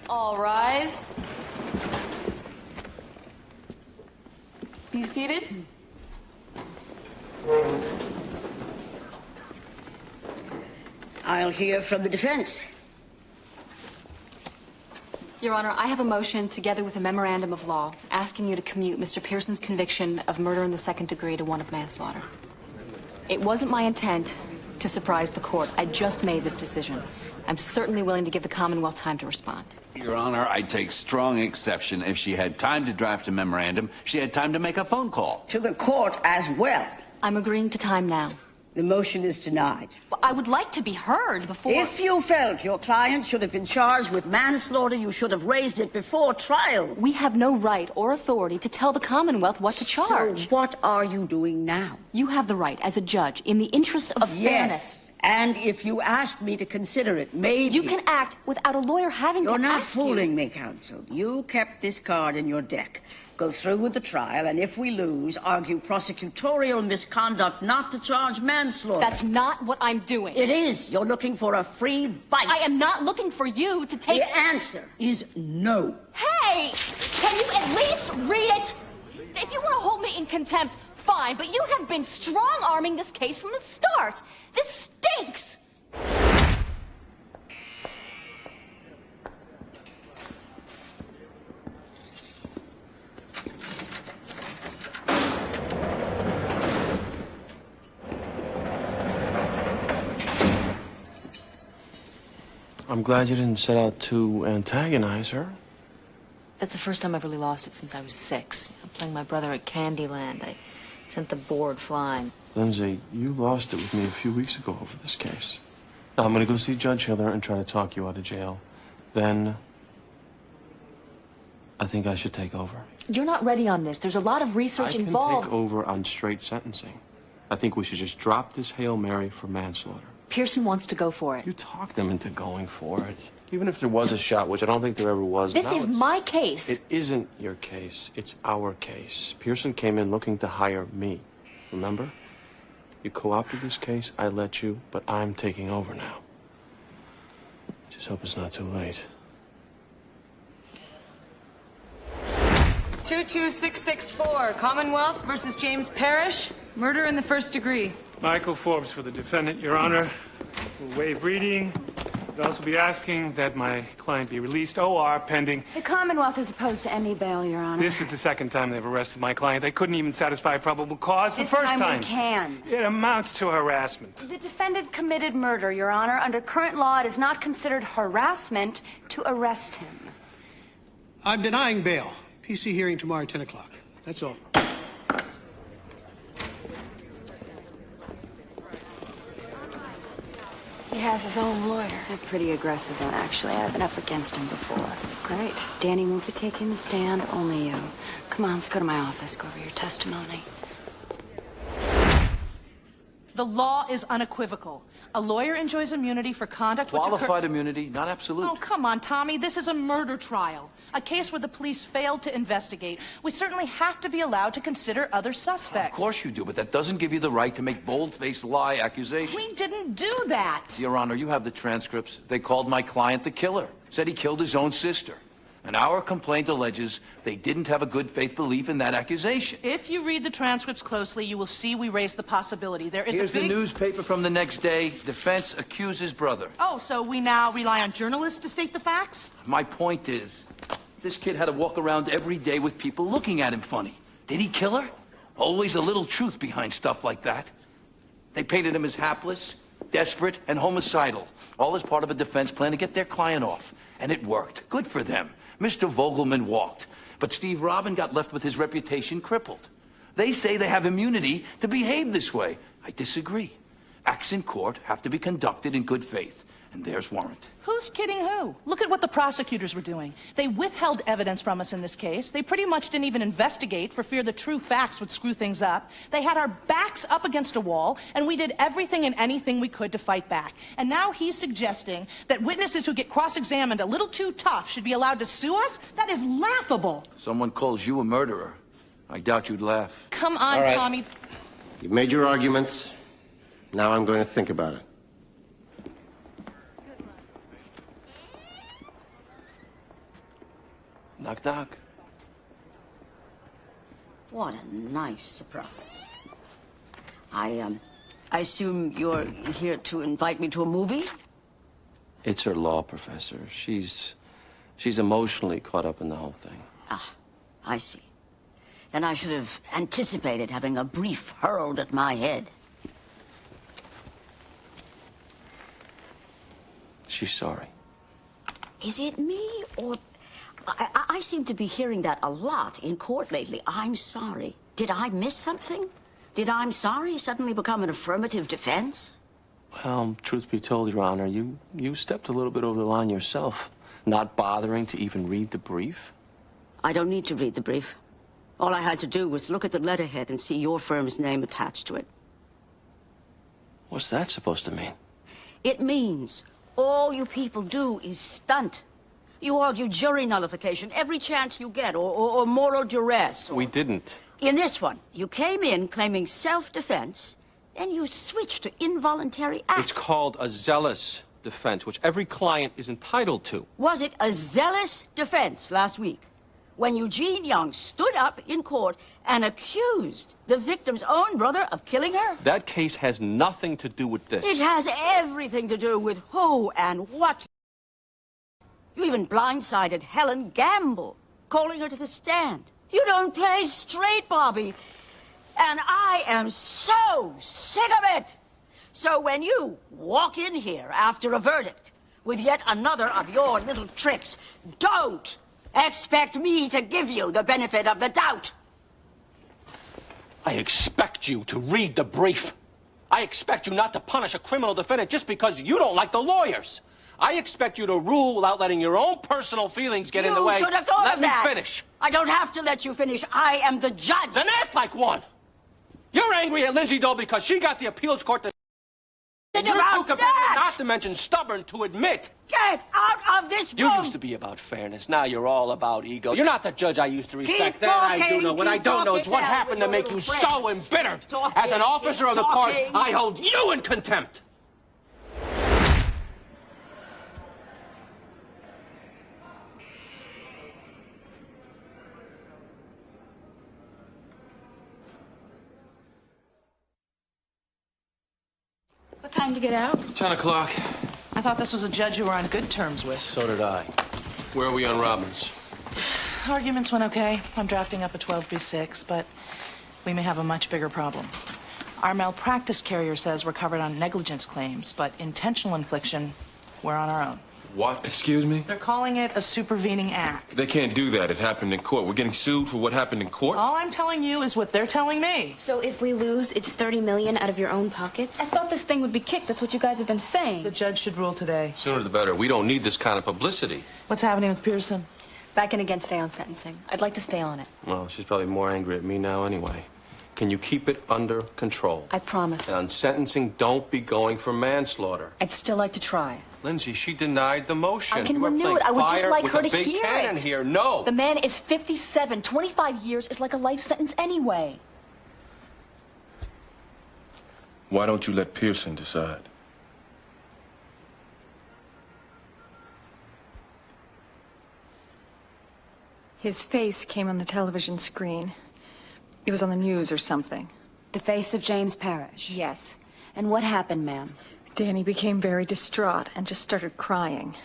All rise. Be seated. I'll hear from the defense. Your Honor, I have a motion together with a memorandum of law asking you to commute Mr. Pearson's conviction of murder in the second degree to one of manslaughter. It wasn't my intent to surprise the court. I just made this decision. I'm certainly willing to give the Commonwealth time to respond. Your Honor, I take strong exception. If she had time to draft a memorandum, she had time to make a phone call. To the court as well. I'm agreeing to time now. The motion is denied. Well, I would like to be heard before... If you felt your client should have been charged with manslaughter, you should have raised it before trial. We have no right or authority to tell the Commonwealth what to charge. So what are you doing now? You have the right, as a judge, in the interest of fairness. And if you asked me to consider it, maybe... You can act without a lawyer having to ask you. You're not fooling me, counsel. You kept this card in your deck. Go through with the trial, and if we lose, argue prosecutorial misconduct not to charge manslaughter. That's not what I'm doing. It is. You're looking for a free bite. I am not looking for you to take... The answer is no. Hey! Can you at least read it? If you want to hold me in contempt, fine, but you have been strong-arming this case from the start. This stinks! I'm glad you didn't set out to antagonize her. That's the first time I've really lost it since I was 6. I'm playing my brother at Candyland. I sent the board flying. Lindsay, you lost it with me a few weeks ago over this case. Now, I'm going to go see Judge Hiller and try to talk you out of jail. Then, I think I should take over. You're not ready on this. There's a lot of research involved. I can take over on straight sentencing. I think we should just drop this Hail Mary for manslaughter. Pearson wants to go for it. You talked them into going for it. Even if there was a shot, which I don't think there ever was. This is my case. It isn't your case. It's our case. Pearson came in looking to hire me. Remember? You co-opted this case, I let you, but I'm taking over now. Just hope it's not too late. 22664, Commonwealth versus James Parrish, murder in the first degree. Michael Forbes for the defendant, Your Honor. We'll waive reading. I'd also be asking that my client be released, OR, pending. The Commonwealth is opposed to any bail, Your Honor. This is the second time they've arrested my client. They couldn't even satisfy probable cause the first time. We can. It amounts to harassment. The defendant committed murder, Your Honor. Under current law, it is not considered harassment to arrest him. I'm denying bail. PC hearing tomorrow at 10 o'clock. That's all. He has his own lawyer. A pretty aggressive one, actually. I've been up against him before. Great. Danny won't be taking the stand, only you. Come on, let's go to my office, go over your testimony. The law is unequivocal. A lawyer enjoys immunity for conduct which Qualified immunity, not absolute. Oh, come on, Tommy. This is a murder trial. A case where the police failed to investigate. We certainly have to be allowed to consider other suspects. Of course you do, but that doesn't give you the right to make bold-faced lie accusations. We didn't do that. Your Honor, you have the transcripts. They called my client the killer. Said he killed his own sister. And our complaint alleges they didn't have a good faith belief in that accusation. If you read the transcripts closely, you will see we raised the possibility. There is Here's a big... the newspaper from the next day. Defense accuses brother. Oh, so we now rely on journalists to state the facts? My point is, this kid had to walk around every day with people looking at him funny. Did he kill her? Always a little truth behind stuff like that. They painted him as hapless, desperate, and homicidal. All as part of a defense plan to get their client off. And it worked. Good for them. Mr. Vogelman walked, but Steve Robin got left with his reputation crippled. They say they have immunity to behave this way. I disagree. Acts in court have to be conducted in good faith, and there's warrant. Who's kidding who? Look at what the prosecutors were doing. They withheld evidence from us in this case. They pretty much didn't even investigate for fear the true facts would screw things up. They had our backs up against a wall, and we did everything and anything we could to fight back. And now he's suggesting that witnesses who get cross-examined a little too tough should be allowed to sue us? That is laughable. Someone calls you a murderer. I doubt you'd laugh. Come on, All right. Tommy. You've made your arguments. Now I'm going to think about it. Knock, knock. What a nice surprise. I assume you're here to invite me to a movie? It's her law professor. She's emotionally caught up in the whole thing. Ah, I see. Then I should have anticipated having a brief hurled at my head. She's sorry. Is it me, or... I seem to be hearing that a lot in court lately. I'm sorry. Did I miss something? Did I'm sorry suddenly become an affirmative defense? Well, truth be told, Your Honor, you stepped a little bit over the line yourself, not bothering to even read the brief. I don't need to read the brief. All I had to do was look at the letterhead and see your firm's name attached to it. What's that supposed to mean? It means all you people do is stunt. You argue jury nullification every chance you get, or moral duress. We didn't. In this one, you came in claiming self-defense, then you switched to involuntary act. It's called a zealous defense, which every client is entitled to. Was it a zealous defense last week when Eugene Young stood up in court and accused the victim's own brother of killing her? That case has nothing to do with this. It has everything to do with who and what. You even blindsided Helen Gamble, calling her to the stand. You don't play straight, Bobby. And I am so sick of it. So when you walk in here after a verdict with yet another of your little tricks, don't expect me to give you the benefit of the doubt. I expect you to read the brief. I expect you not to punish a criminal defendant just because you don't like the lawyers. I expect you to rule without letting your own personal feelings get in the way. You should have thought of that. Let me finish. I don't have to let you finish. I am the judge. Then act like one. You're angry at Lindsay Doe because she got the appeals court to... Think You're about too competitive, that. not to mention stubborn, to admit. Get out of this room. You used to be about fairness. Now you're all about ego. You're not the judge I used to respect. Keep That I do talking, know. What I keep don't know is what talking, happened to Sal, make you with your so little embittered. friend. As an officer of the court, talking. I hold you in contempt. What time to get out? 10 o'clock. I thought this was a judge you were on good terms with. So did I. Where are we on Robbins? Arguments went okay. I'm drafting up a 12B6, but we may have a much bigger problem. Our malpractice carrier says we're covered on negligence claims, but intentional infliction, we're on our own. What? Excuse me? They're calling it a supervening act. They can't do that. It happened in court. We're getting sued for what happened in court? All I'm telling you is what they're telling me. So if we lose, it's $30 million out of your own pockets? I thought this thing would be kicked. That's what you guys have been saying. The judge should rule today. Sooner the better. We don't need this kind of publicity. What's happening with Pearson? Back in again today on sentencing. I'd like to stay on it. Well, she's probably more angry at me now anyway. Can you keep it under control? I promise. And on sentencing, don't be going for manslaughter. I'd still like to try. Lindsay, she denied the motion. I can You are renew it. playing I would just fire like with her a to big hear cannon it. here. No. The man is 57. 25 years is like a life sentence anyway. Why don't you let Pearson decide? His face came on the television screen. It was on the news or something. The face of James Parrish? Yes. And what happened, ma'am? Danny became very distraught and just started crying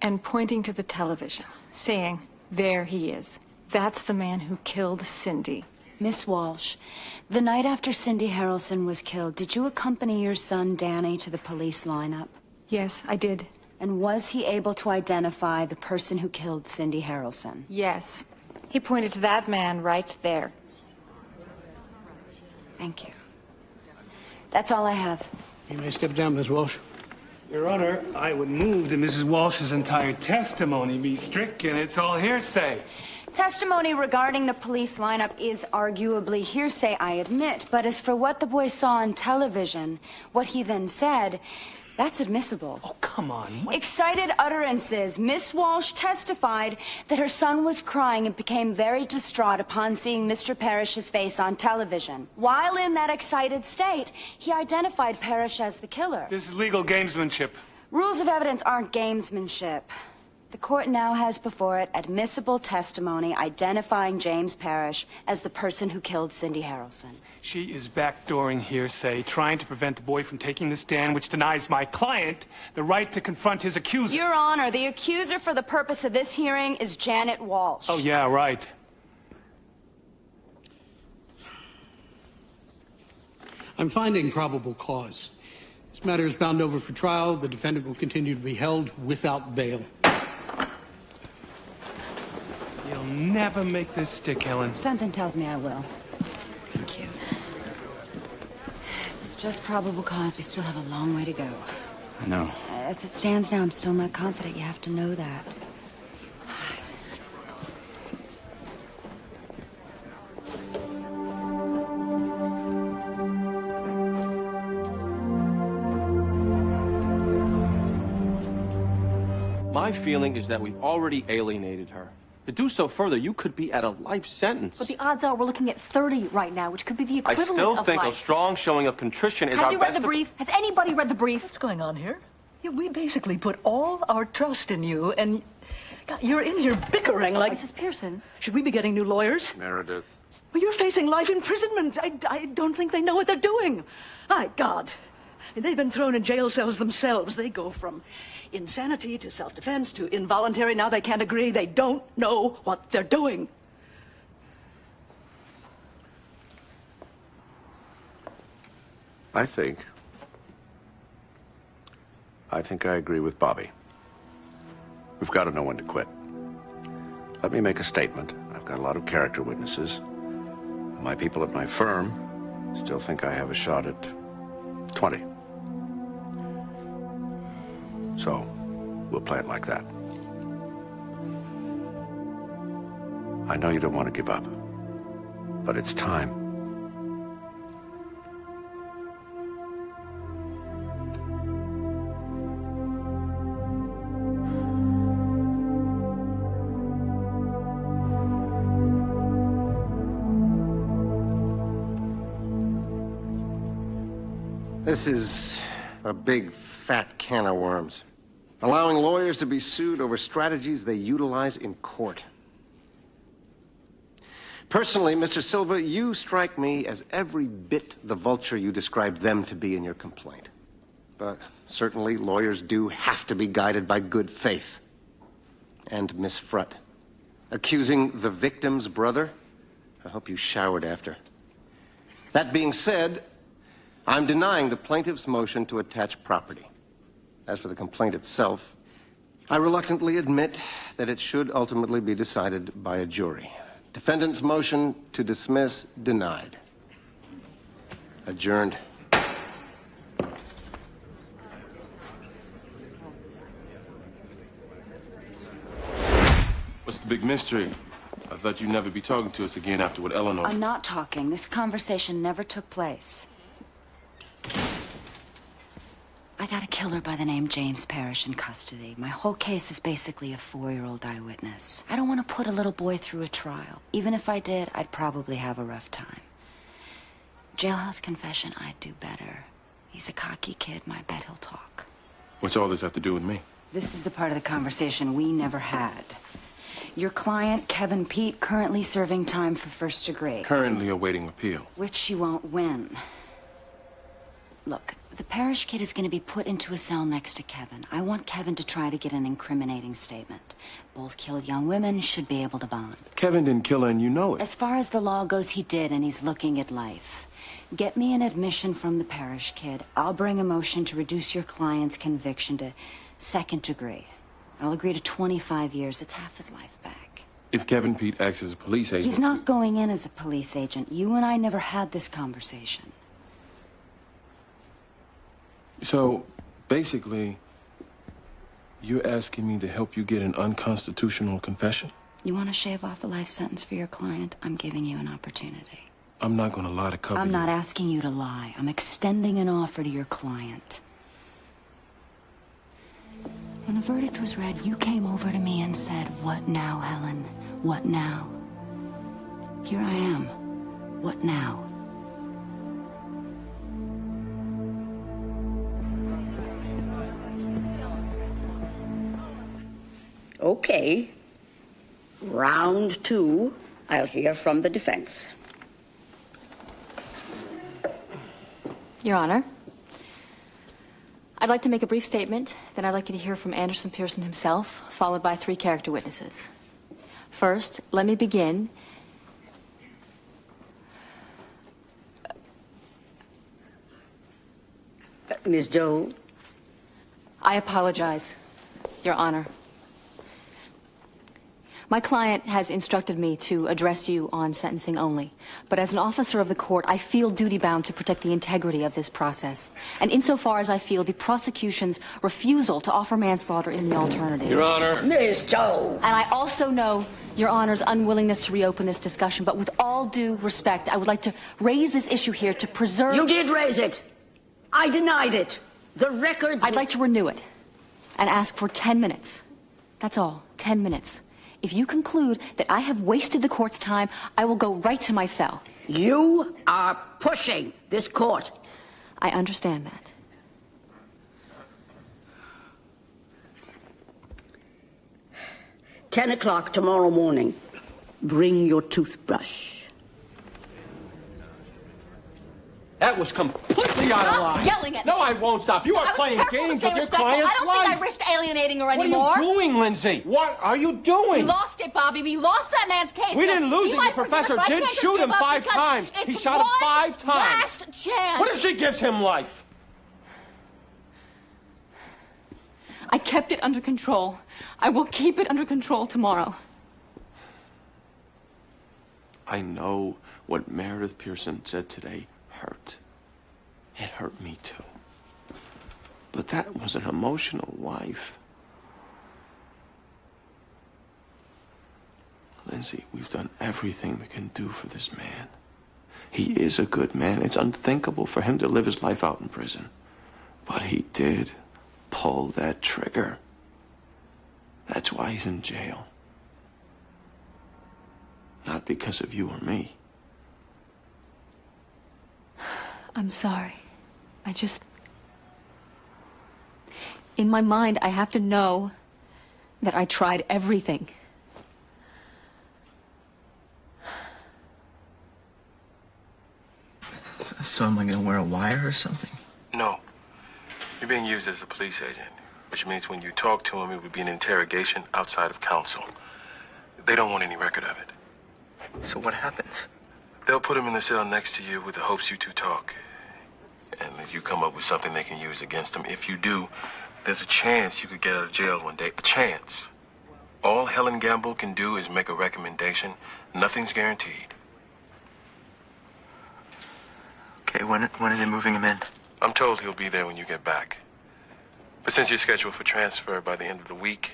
and pointing to the television, saying, "There he is. That's the man who killed Cindy." Miss Walsh, the night after Cindy Harrelson was killed, did you accompany your son, Danny, to the police lineup? Yes, I did. And was he able to identify the person who killed Cindy Harrelson? Yes. He pointed to that man right there. Thank you. That's all I have. You may step down, Miss Walsh. Your Honor, I would move that Mrs. Walsh's entire testimony be stricken. It's all hearsay. Testimony regarding the police lineup is arguably hearsay, I admit. But as for what the boy saw on television, what he then said, that's admissible. Oh, come on. What? Excited utterances. Miss Walsh testified that her son was crying and became very distraught upon seeing Mr. Parrish's face on television. While in that excited state, he identified Parrish as the killer. This is legal gamesmanship. Rules of evidence aren't gamesmanship. The court now has before it admissible testimony identifying James Parrish as the person who killed Cindy Harrelson. She is backdooring hearsay, trying to prevent the boy from taking the stand, which denies my client the right to confront his accuser. Your Honor, the accuser for the purpose of this hearing is Janet Walsh. Oh, yeah, right. I'm finding probable cause. This matter is bound over for trial. The defendant will continue to be held without bail. You'll never make this stick, Helen. Something tells me I will. Thank you. This is just probable cause. We still have a long way to go. I know. As it stands now, I'm still not confident. You have to know that. My feeling is that we've already alienated her. To do so further, you could be at a life sentence. But the odds are we're looking at 30 right now, which could be the I equivalent still of think life. a strong showing of contrition is our Have you read best. the brief? Has anybody read the brief? What's going on here? Yeah, we basically put all our trust in you, and God, you're in here bickering like... Mrs. Pearson. Should we be getting new lawyers? Meredith. Well, you're facing life imprisonment. I don't think they know what they're doing. My God. They've been thrown in jail cells themselves. They go from insanity to self-defense to involuntary. Now they can't agree. They don't know what they're doing. I think I agree with Bobby. We've got to know when to quit. Let me make a statement. I've got a lot of character witnesses. My people at my firm still think I have a shot at 20. So, we'll play it like that. I know you don't want to give up, but it's time. This is a big, fat can of worms. Allowing lawyers to be sued over strategies they utilize in court. Personally, Mr. Silva, you strike me as every bit the vulture you described them to be in your complaint. but certainly lawyers do have to be guided by good faith. And Miss Frutt, accusing the victim's brother? I hope you showered after. That being said, I'm denying the plaintiff's motion to attach property. As for the complaint itself, I reluctantly admit that it should ultimately be decided by a jury. Defendant's motion to dismiss denied. Adjourned. What's the big mystery? I thought you'd never be talking to us again after what Eleanor... I'm not talking. This conversation never took place. I got a killer by the name James Parrish in custody. My whole case is basically a 4-year-old eyewitness. I don't want to put a little boy through a trial. Even if I did, I'd probably have a rough time. Jailhouse confession, I'd do better. He's a cocky kid. I bet he'll talk. What's all this have to do with me? This is the part of the conversation we never had. Your client, Kevin Pete, currently serving time for first degree. Currently awaiting appeal. Which she won't win. Look, the Parrish kid is going to be put into a cell next to Kevin. I want Kevin to try to get an incriminating statement. Both killed young women, should be able to bond. Kevin didn't kill her, and you know it. As far as the law goes, he did, and he's looking at life. Get me an admission from the Parrish kid. I'll bring a motion to reduce your client's conviction to 2nd degree. I'll agree to 25 years. It's half his life back. If Kevin Pete acts as a police agent... He's not going in as a police agent. You and I never had this conversation. So, basically, you're asking me to help you get an unconstitutional confession? You want to shave off a life sentence for your client? I'm giving you an opportunity. I'm not going to lie to cover you. I'm not asking you to lie. I'm extending an offer to your client. When the verdict was read, you came over to me and said, "What now, Helen? What now?" Here I am. What now? Okay. Round 2, I'll hear from the defense. Your Honor, I'd like to make a brief statement, then I'd like you to hear from Anderson Pearson himself, followed by 3 character witnesses. First, let me begin. Ms. Doe? I apologize, Your Honor. My client has instructed me to address you on sentencing only. But as an officer of the court, I feel duty-bound to protect the integrity of this process. And insofar as I feel the prosecution's refusal to offer manslaughter in the alternative. Your Honor. Ms. Doe. And I also know Your Honor's unwillingness to reopen this discussion. But with all due respect, I would like to raise this issue here to preserve... You did raise it. I denied it. The record... I'd like to renew it and ask for 10 minutes. That's all. 10 minutes. If you conclude that I have wasted the court's time, I will go right to my cell. You are pushing this court. I understand that. "10 o'clock tomorrow morning. Bring your toothbrush." That was completely out of Stop line. yelling at me. No, I won't stop. You are playing games with your client's I don't life. think I risked alienating her What anymore. are you doing, Lindsay? What are you doing? We lost it, Bobby. We lost that man's case. We didn't lose You it. might Your professor forget, but I did can't just shoot give him up 5 because times. it's He shot him 5 times. Last chance. What if she gives him life? I kept it under control. I will keep it under control tomorrow. I know what Meredith Pearson said today hurt. It hurt me too. But that was an emotional wife. Lindsay, we've done everything we can do for this man. He is a good man. It's unthinkable for him to live his life out in prison. But he did pull that trigger. That's why he's in jail. Not because of you or me. I'm sorry. I just... In my mind, I have to know that I tried everything. So am I gonna wear a wire or something? No. You're being used as a police agent, which means when you talk to him, it would be an interrogation outside of counsel. They don't want any record of it. So what happens? They'll put him in the cell next to you with the hopes you two talk. And that you come up with something they can use against him. If you do, there's a chance you could get out of jail one day. A chance. All Helen Gamble can do is make a recommendation. Nothing's guaranteed. Okay, when are they moving him in? I'm told he'll be there when you get back. But since you're scheduled for transfer by the end of the week,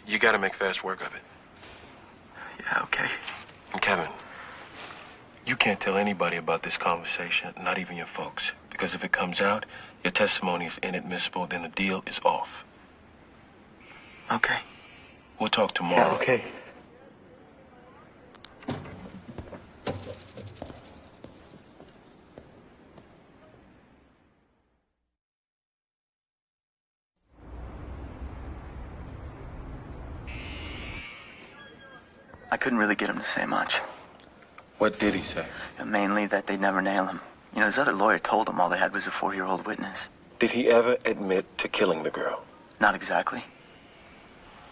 you gotta make fast work of it. Yeah, okay. And Kevin, you can't tell anybody about this conversation, not even your folks. Because if it comes out, your testimony is inadmissible, then the deal is off. Okay. We'll talk tomorrow. Yeah, okay. I couldn't really get him to say much. What did he say? Mainly that they'd never nail him. You know, his other lawyer told him all they had was a 4-year-old witness. Did he ever admit to killing the girl? Not exactly.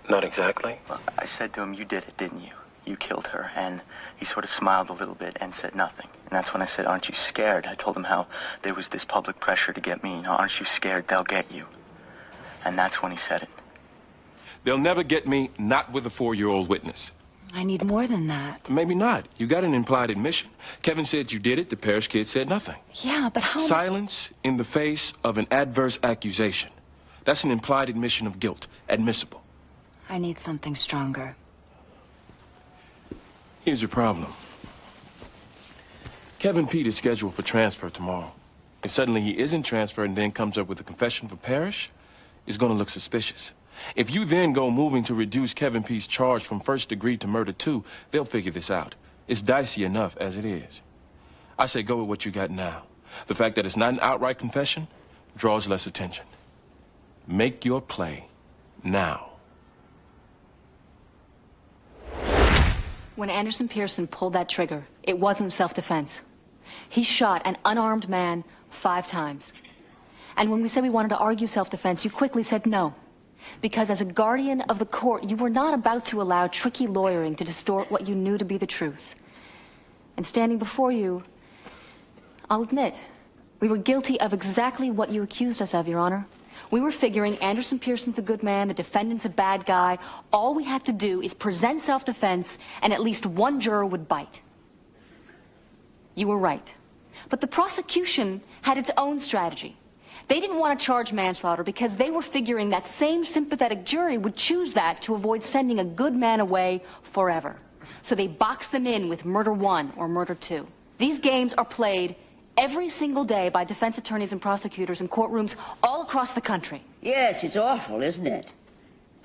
Not exactly? Well, I said to him, you did it, didn't you? You killed her. And he sort of smiled a little bit and said nothing. And that's when I said, aren't you scared? I told him how there was this public pressure to get me. You know, aren't you scared they'll get you? And that's when he said it. They'll never get me, not with a 4-year-old witness. I need more than that. Maybe not. You got an implied admission. Kevin said you did it. The parish kid said nothing. Yeah, but how... Silence in the face of an adverse accusation. That's an implied admission of guilt. Admissible. I need something stronger. Here's your problem. Kevin Pete is scheduled for transfer tomorrow. If suddenly he isn't transferred and then comes up with a confession for parish, it's going to look suspicious. If you then go moving to reduce Kevin Pete's charge from 1st degree to murder 2, they'll figure this out. It's dicey enough as it is. I say go with what you got now. The fact that it's not an outright confession draws less attention. Make your play now. When Anderson Pearson pulled that trigger, it wasn't self-defense. He shot an unarmed man 5 times. And when we said we wanted to argue self-defense, you quickly said no. Because as a guardian of the court, you were not about to allow tricky lawyering to distort what you knew to be the truth. And standing before you, I'll admit, we were guilty of exactly what you accused us of, Your Honor. We were figuring Anderson Pearson's a good man, the defendant's a bad guy. All we had to do is present self-defense, and at least one juror would bite. You were right. But the prosecution had its own strategy. They didn't want to charge manslaughter because they were figuring that same sympathetic jury would choose that to avoid sending a good man away forever. So they boxed them in with murder 1 or murder 2. These games are played every single day by defense attorneys and prosecutors in courtrooms all across the country. Yes, it's awful, isn't it?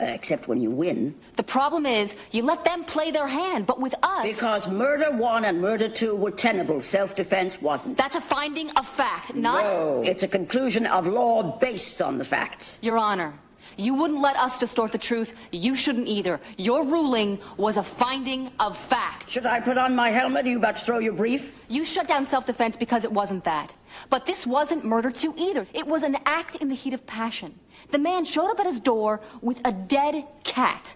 Except when you win. The problem is, you let them play their hand, but with us... Because murder 1 and murder 2 were tenable. Self-defense wasn't. That's a finding of fact, not... No, it's a conclusion of law based on the facts. Your Honor, you wouldn't let us distort the truth. You shouldn't either. Your ruling was a finding of fact. Should I put on my helmet? Are you about to throw your brief? You shut down self-defense because it wasn't that. But this wasn't murder 2 either. It was an act in the heat of passion. The man showed up at his door with a dead cat.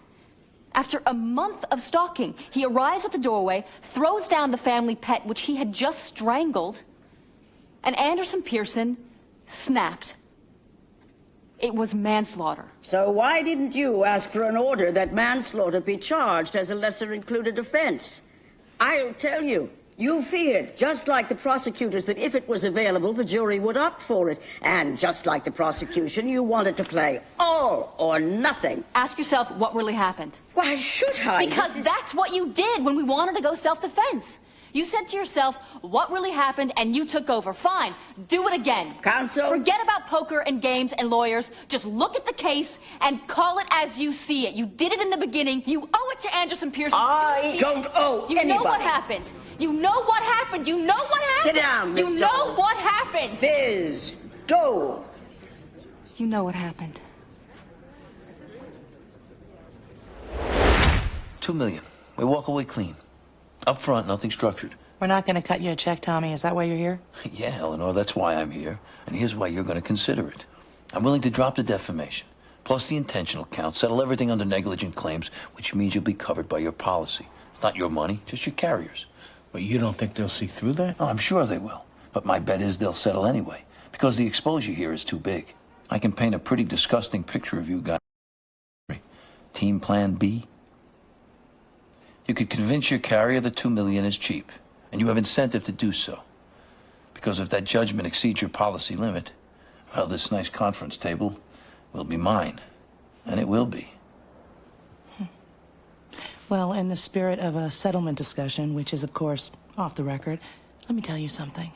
After a month of stalking, he arrives at the doorway, throws down the family pet, which he had just strangled, and Anderson Pearson snapped. It was manslaughter. So why didn't you ask for an order that manslaughter be charged as a lesser-included offense? I'll tell you. You feared, just like the prosecutors, that if it was available, the jury would opt for it. And just like the prosecution, you wanted to play all or nothing. Ask yourself what really happened. Why should I? Because that's what you did when we wanted to go self-defense. You said to yourself, what really happened, and you took over. Fine, do it again. Counsel? Forget about poker and games and lawyers. Just look at the case and call it as you see it. You did it in the beginning. You owe it to Anderson Pearson. I don't owe anybody. You know what happened. You know what happened. You know what happened. Sit down, Miss You know Dole. what happened. Biz Dole. You know what happened. $2 million. We walk away clean. Up front, nothing structured. We're not going to cut you a check, Tommy. Is that why you're here? Yeah, Eleanor, that's why I'm here. And here's why you're going to consider it. I'm willing to drop the defamation, plus the intentional count, settle everything under negligent claims, which means you'll be covered by your policy. It's not your money, just your carrier's. But you don't think they'll see through that? Oh, I'm sure they will. But my bet is they'll settle anyway, because the exposure here is too big. I can paint a pretty disgusting picture of you guys. Team Plan B? You could convince your carrier that $2 million is cheap, and you have incentive to do so. Because if that judgment exceeds your policy limit, well, this nice conference table will be mine. And it will be. Well, in the spirit of a settlement discussion, which is, of course, off the record, let me tell you something.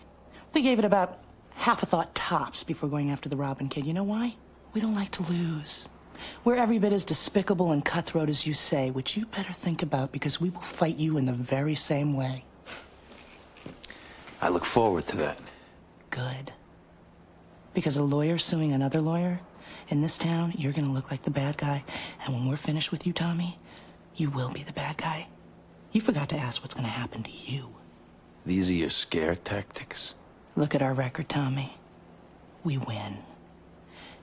We gave it about half a thought tops before going after the Robin kid. You know why? We don't like to lose. We're every bit as despicable and cutthroat as you say, which you better think about, because we will fight you in the very same way. I look forward to that. Good. Because a lawyer suing another lawyer, in this town, you're gonna look like the bad guy. And when we're finished with you, Tommy, you will be the bad guy. You forgot to ask what's gonna happen to you. These are your scare tactics? Look at our record, Tommy. We win.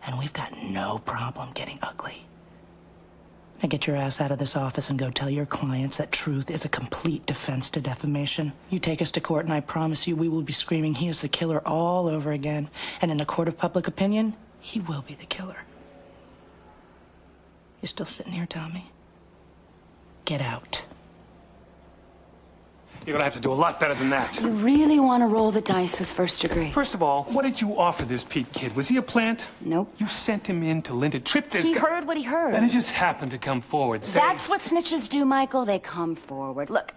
And we've got no problem getting ugly. Now get your ass out of this office and go tell your clients that truth is a complete defense to defamation. You take us to court and I promise you we will be screaming he is the killer all over again. And in the court of public opinion, he will be the killer. You're still sitting here, Tommy? Get out. You're gonna have to do a lot better than that. You really want to roll the dice with first degree? First of all, what did you offer this Pete kid? Was he a plant? Nope. You sent him in to Linda Tripp this He guy. heard what he heard. And he just happened to come forward saying... That's what snitches do, Michael. They come forward. Look,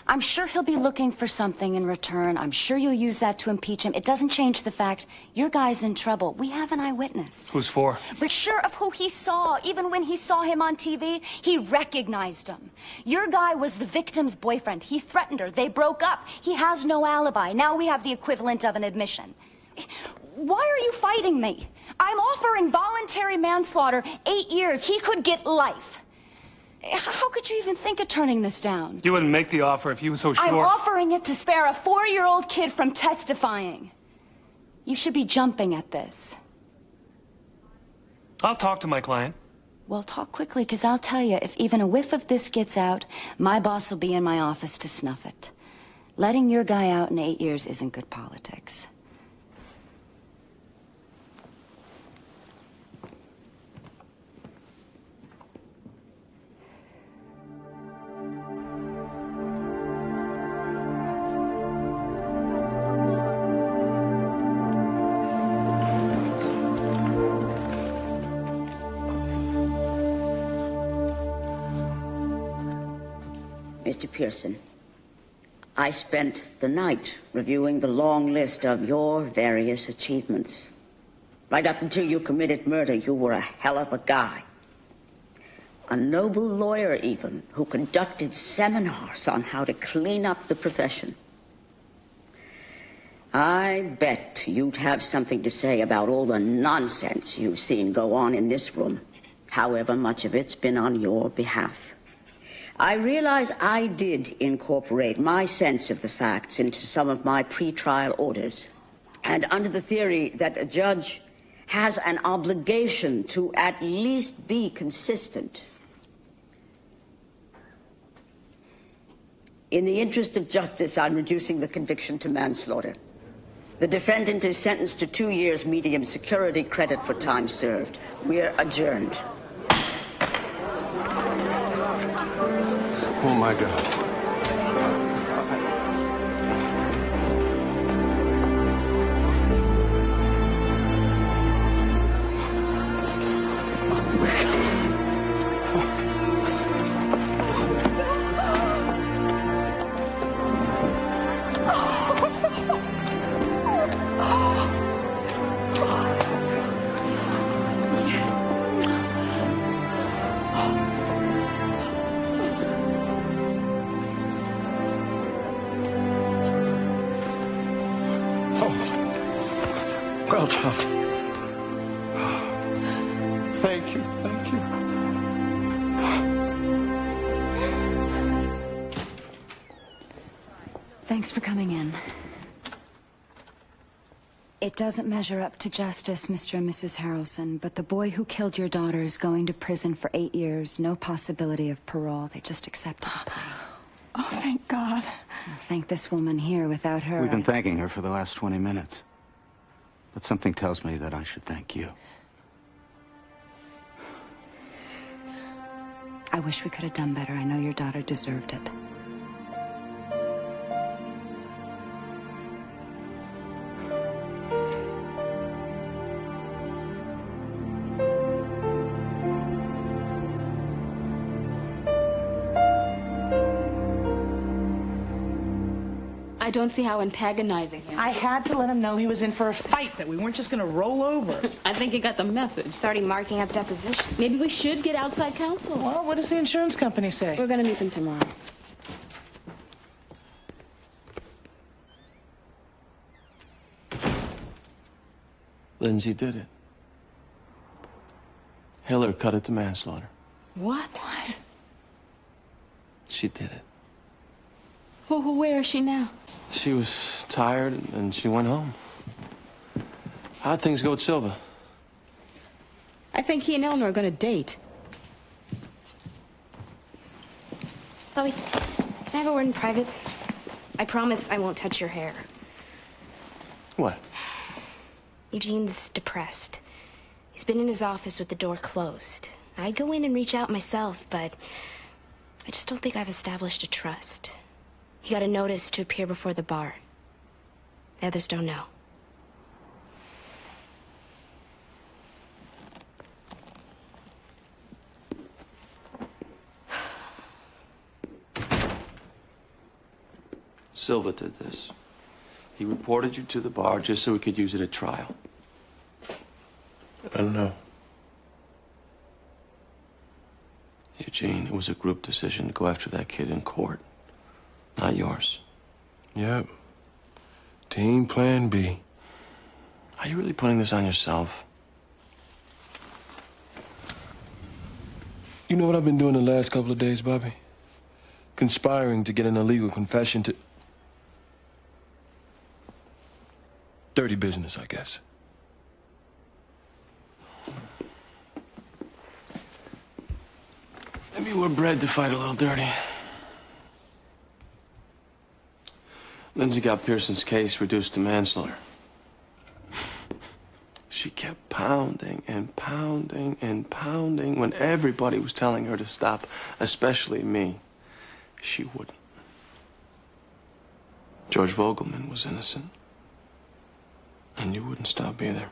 I'm sure he'll be looking for something in return. I'm sure you'll use that to impeach him. It doesn't change the fact your guy's in trouble. We have an eyewitness. Who's for? But sure of who he saw. Even when he saw him on TV, he recognized him. Your guy was the victim's boyfriend. He threatened her. They broke up. He has no alibi. Now we have the equivalent of an admission. Why are you fighting me? I'm offering voluntary manslaughter, 8 years. He could get life. How could you even think of turning this down? You wouldn't make the offer if you were so sure. I'm offering it to spare a 4-year-old kid from testifying. You should be jumping at this. I'll talk to my client. Well, talk quickly, because I'll tell you, if even a whiff of this gets out, my boss will be in my office to snuff it. Letting your guy out in 8 years isn't good politics. Mr. Pearson, I spent the night reviewing the long list of your various achievements. Right up until you committed murder, you were a hell of a guy. A noble lawyer, even, who conducted seminars on how to clean up the profession. I bet you'd have something to say about all the nonsense you've seen go on in this room, however much of it's been on your behalf. I realize I did incorporate my sense of the facts into some of my pretrial orders. And under the theory that a judge has an obligation to at least be consistent. In the interest of justice, I'm reducing the conviction to manslaughter. The defendant is sentenced to 2 years medium security credit for time served. We're adjourned. Oh, my God. Well done. Thank you, thank you. Thanks for coming in. It doesn't measure up to justice, Mr. and Mrs. Harrelson, but the boy who killed your daughter is going to prison for 8 years. No possibility of parole. They just accepted the plea. Oh, thank God. Well, thank this woman here. Without her, We've been thanking her for the last 20 minutes. But something tells me that I should thank you. I wish we could have done better. I know your daughter deserved it. I don't see how antagonizing him. I had to let him know he was in for a fight, that we weren't just going to roll over. I think he got the message. It's already marking up depositions. Maybe we should get outside counsel. Well, what does the insurance company say? We're going to meet them tomorrow. Lindsay did it. Hiller cut it to manslaughter. What? She did it. Where is she now? She was tired and she went home. How'd things go with Silva? I think he and Eleanor are going to date. Chloe, can I have a word in private? I promise I won't touch your hair. What? Eugene's depressed. He's been in his office with the door closed. I'd go in and reach out myself, but I just don't think I've established a trust. He got a notice to appear before the bar. The others don't know. Silva did this. He reported you to the bar just so we could use it at trial. I don't know. Eugene, it was a group decision to go after that kid in court. Not yours. Yep. Team Plan B. Are you really putting this on yourself? You know what I've been doing the last couple of days, Bobby? Conspiring to get an illegal confession to... dirty business, I guess. Maybe we're bred to fight a little dirty. Lindsay got Pearson's case reduced to manslaughter. She kept pounding and pounding and pounding when everybody was telling her to stop, especially me. She wouldn't. George Vogelman was innocent. And you wouldn't stop either.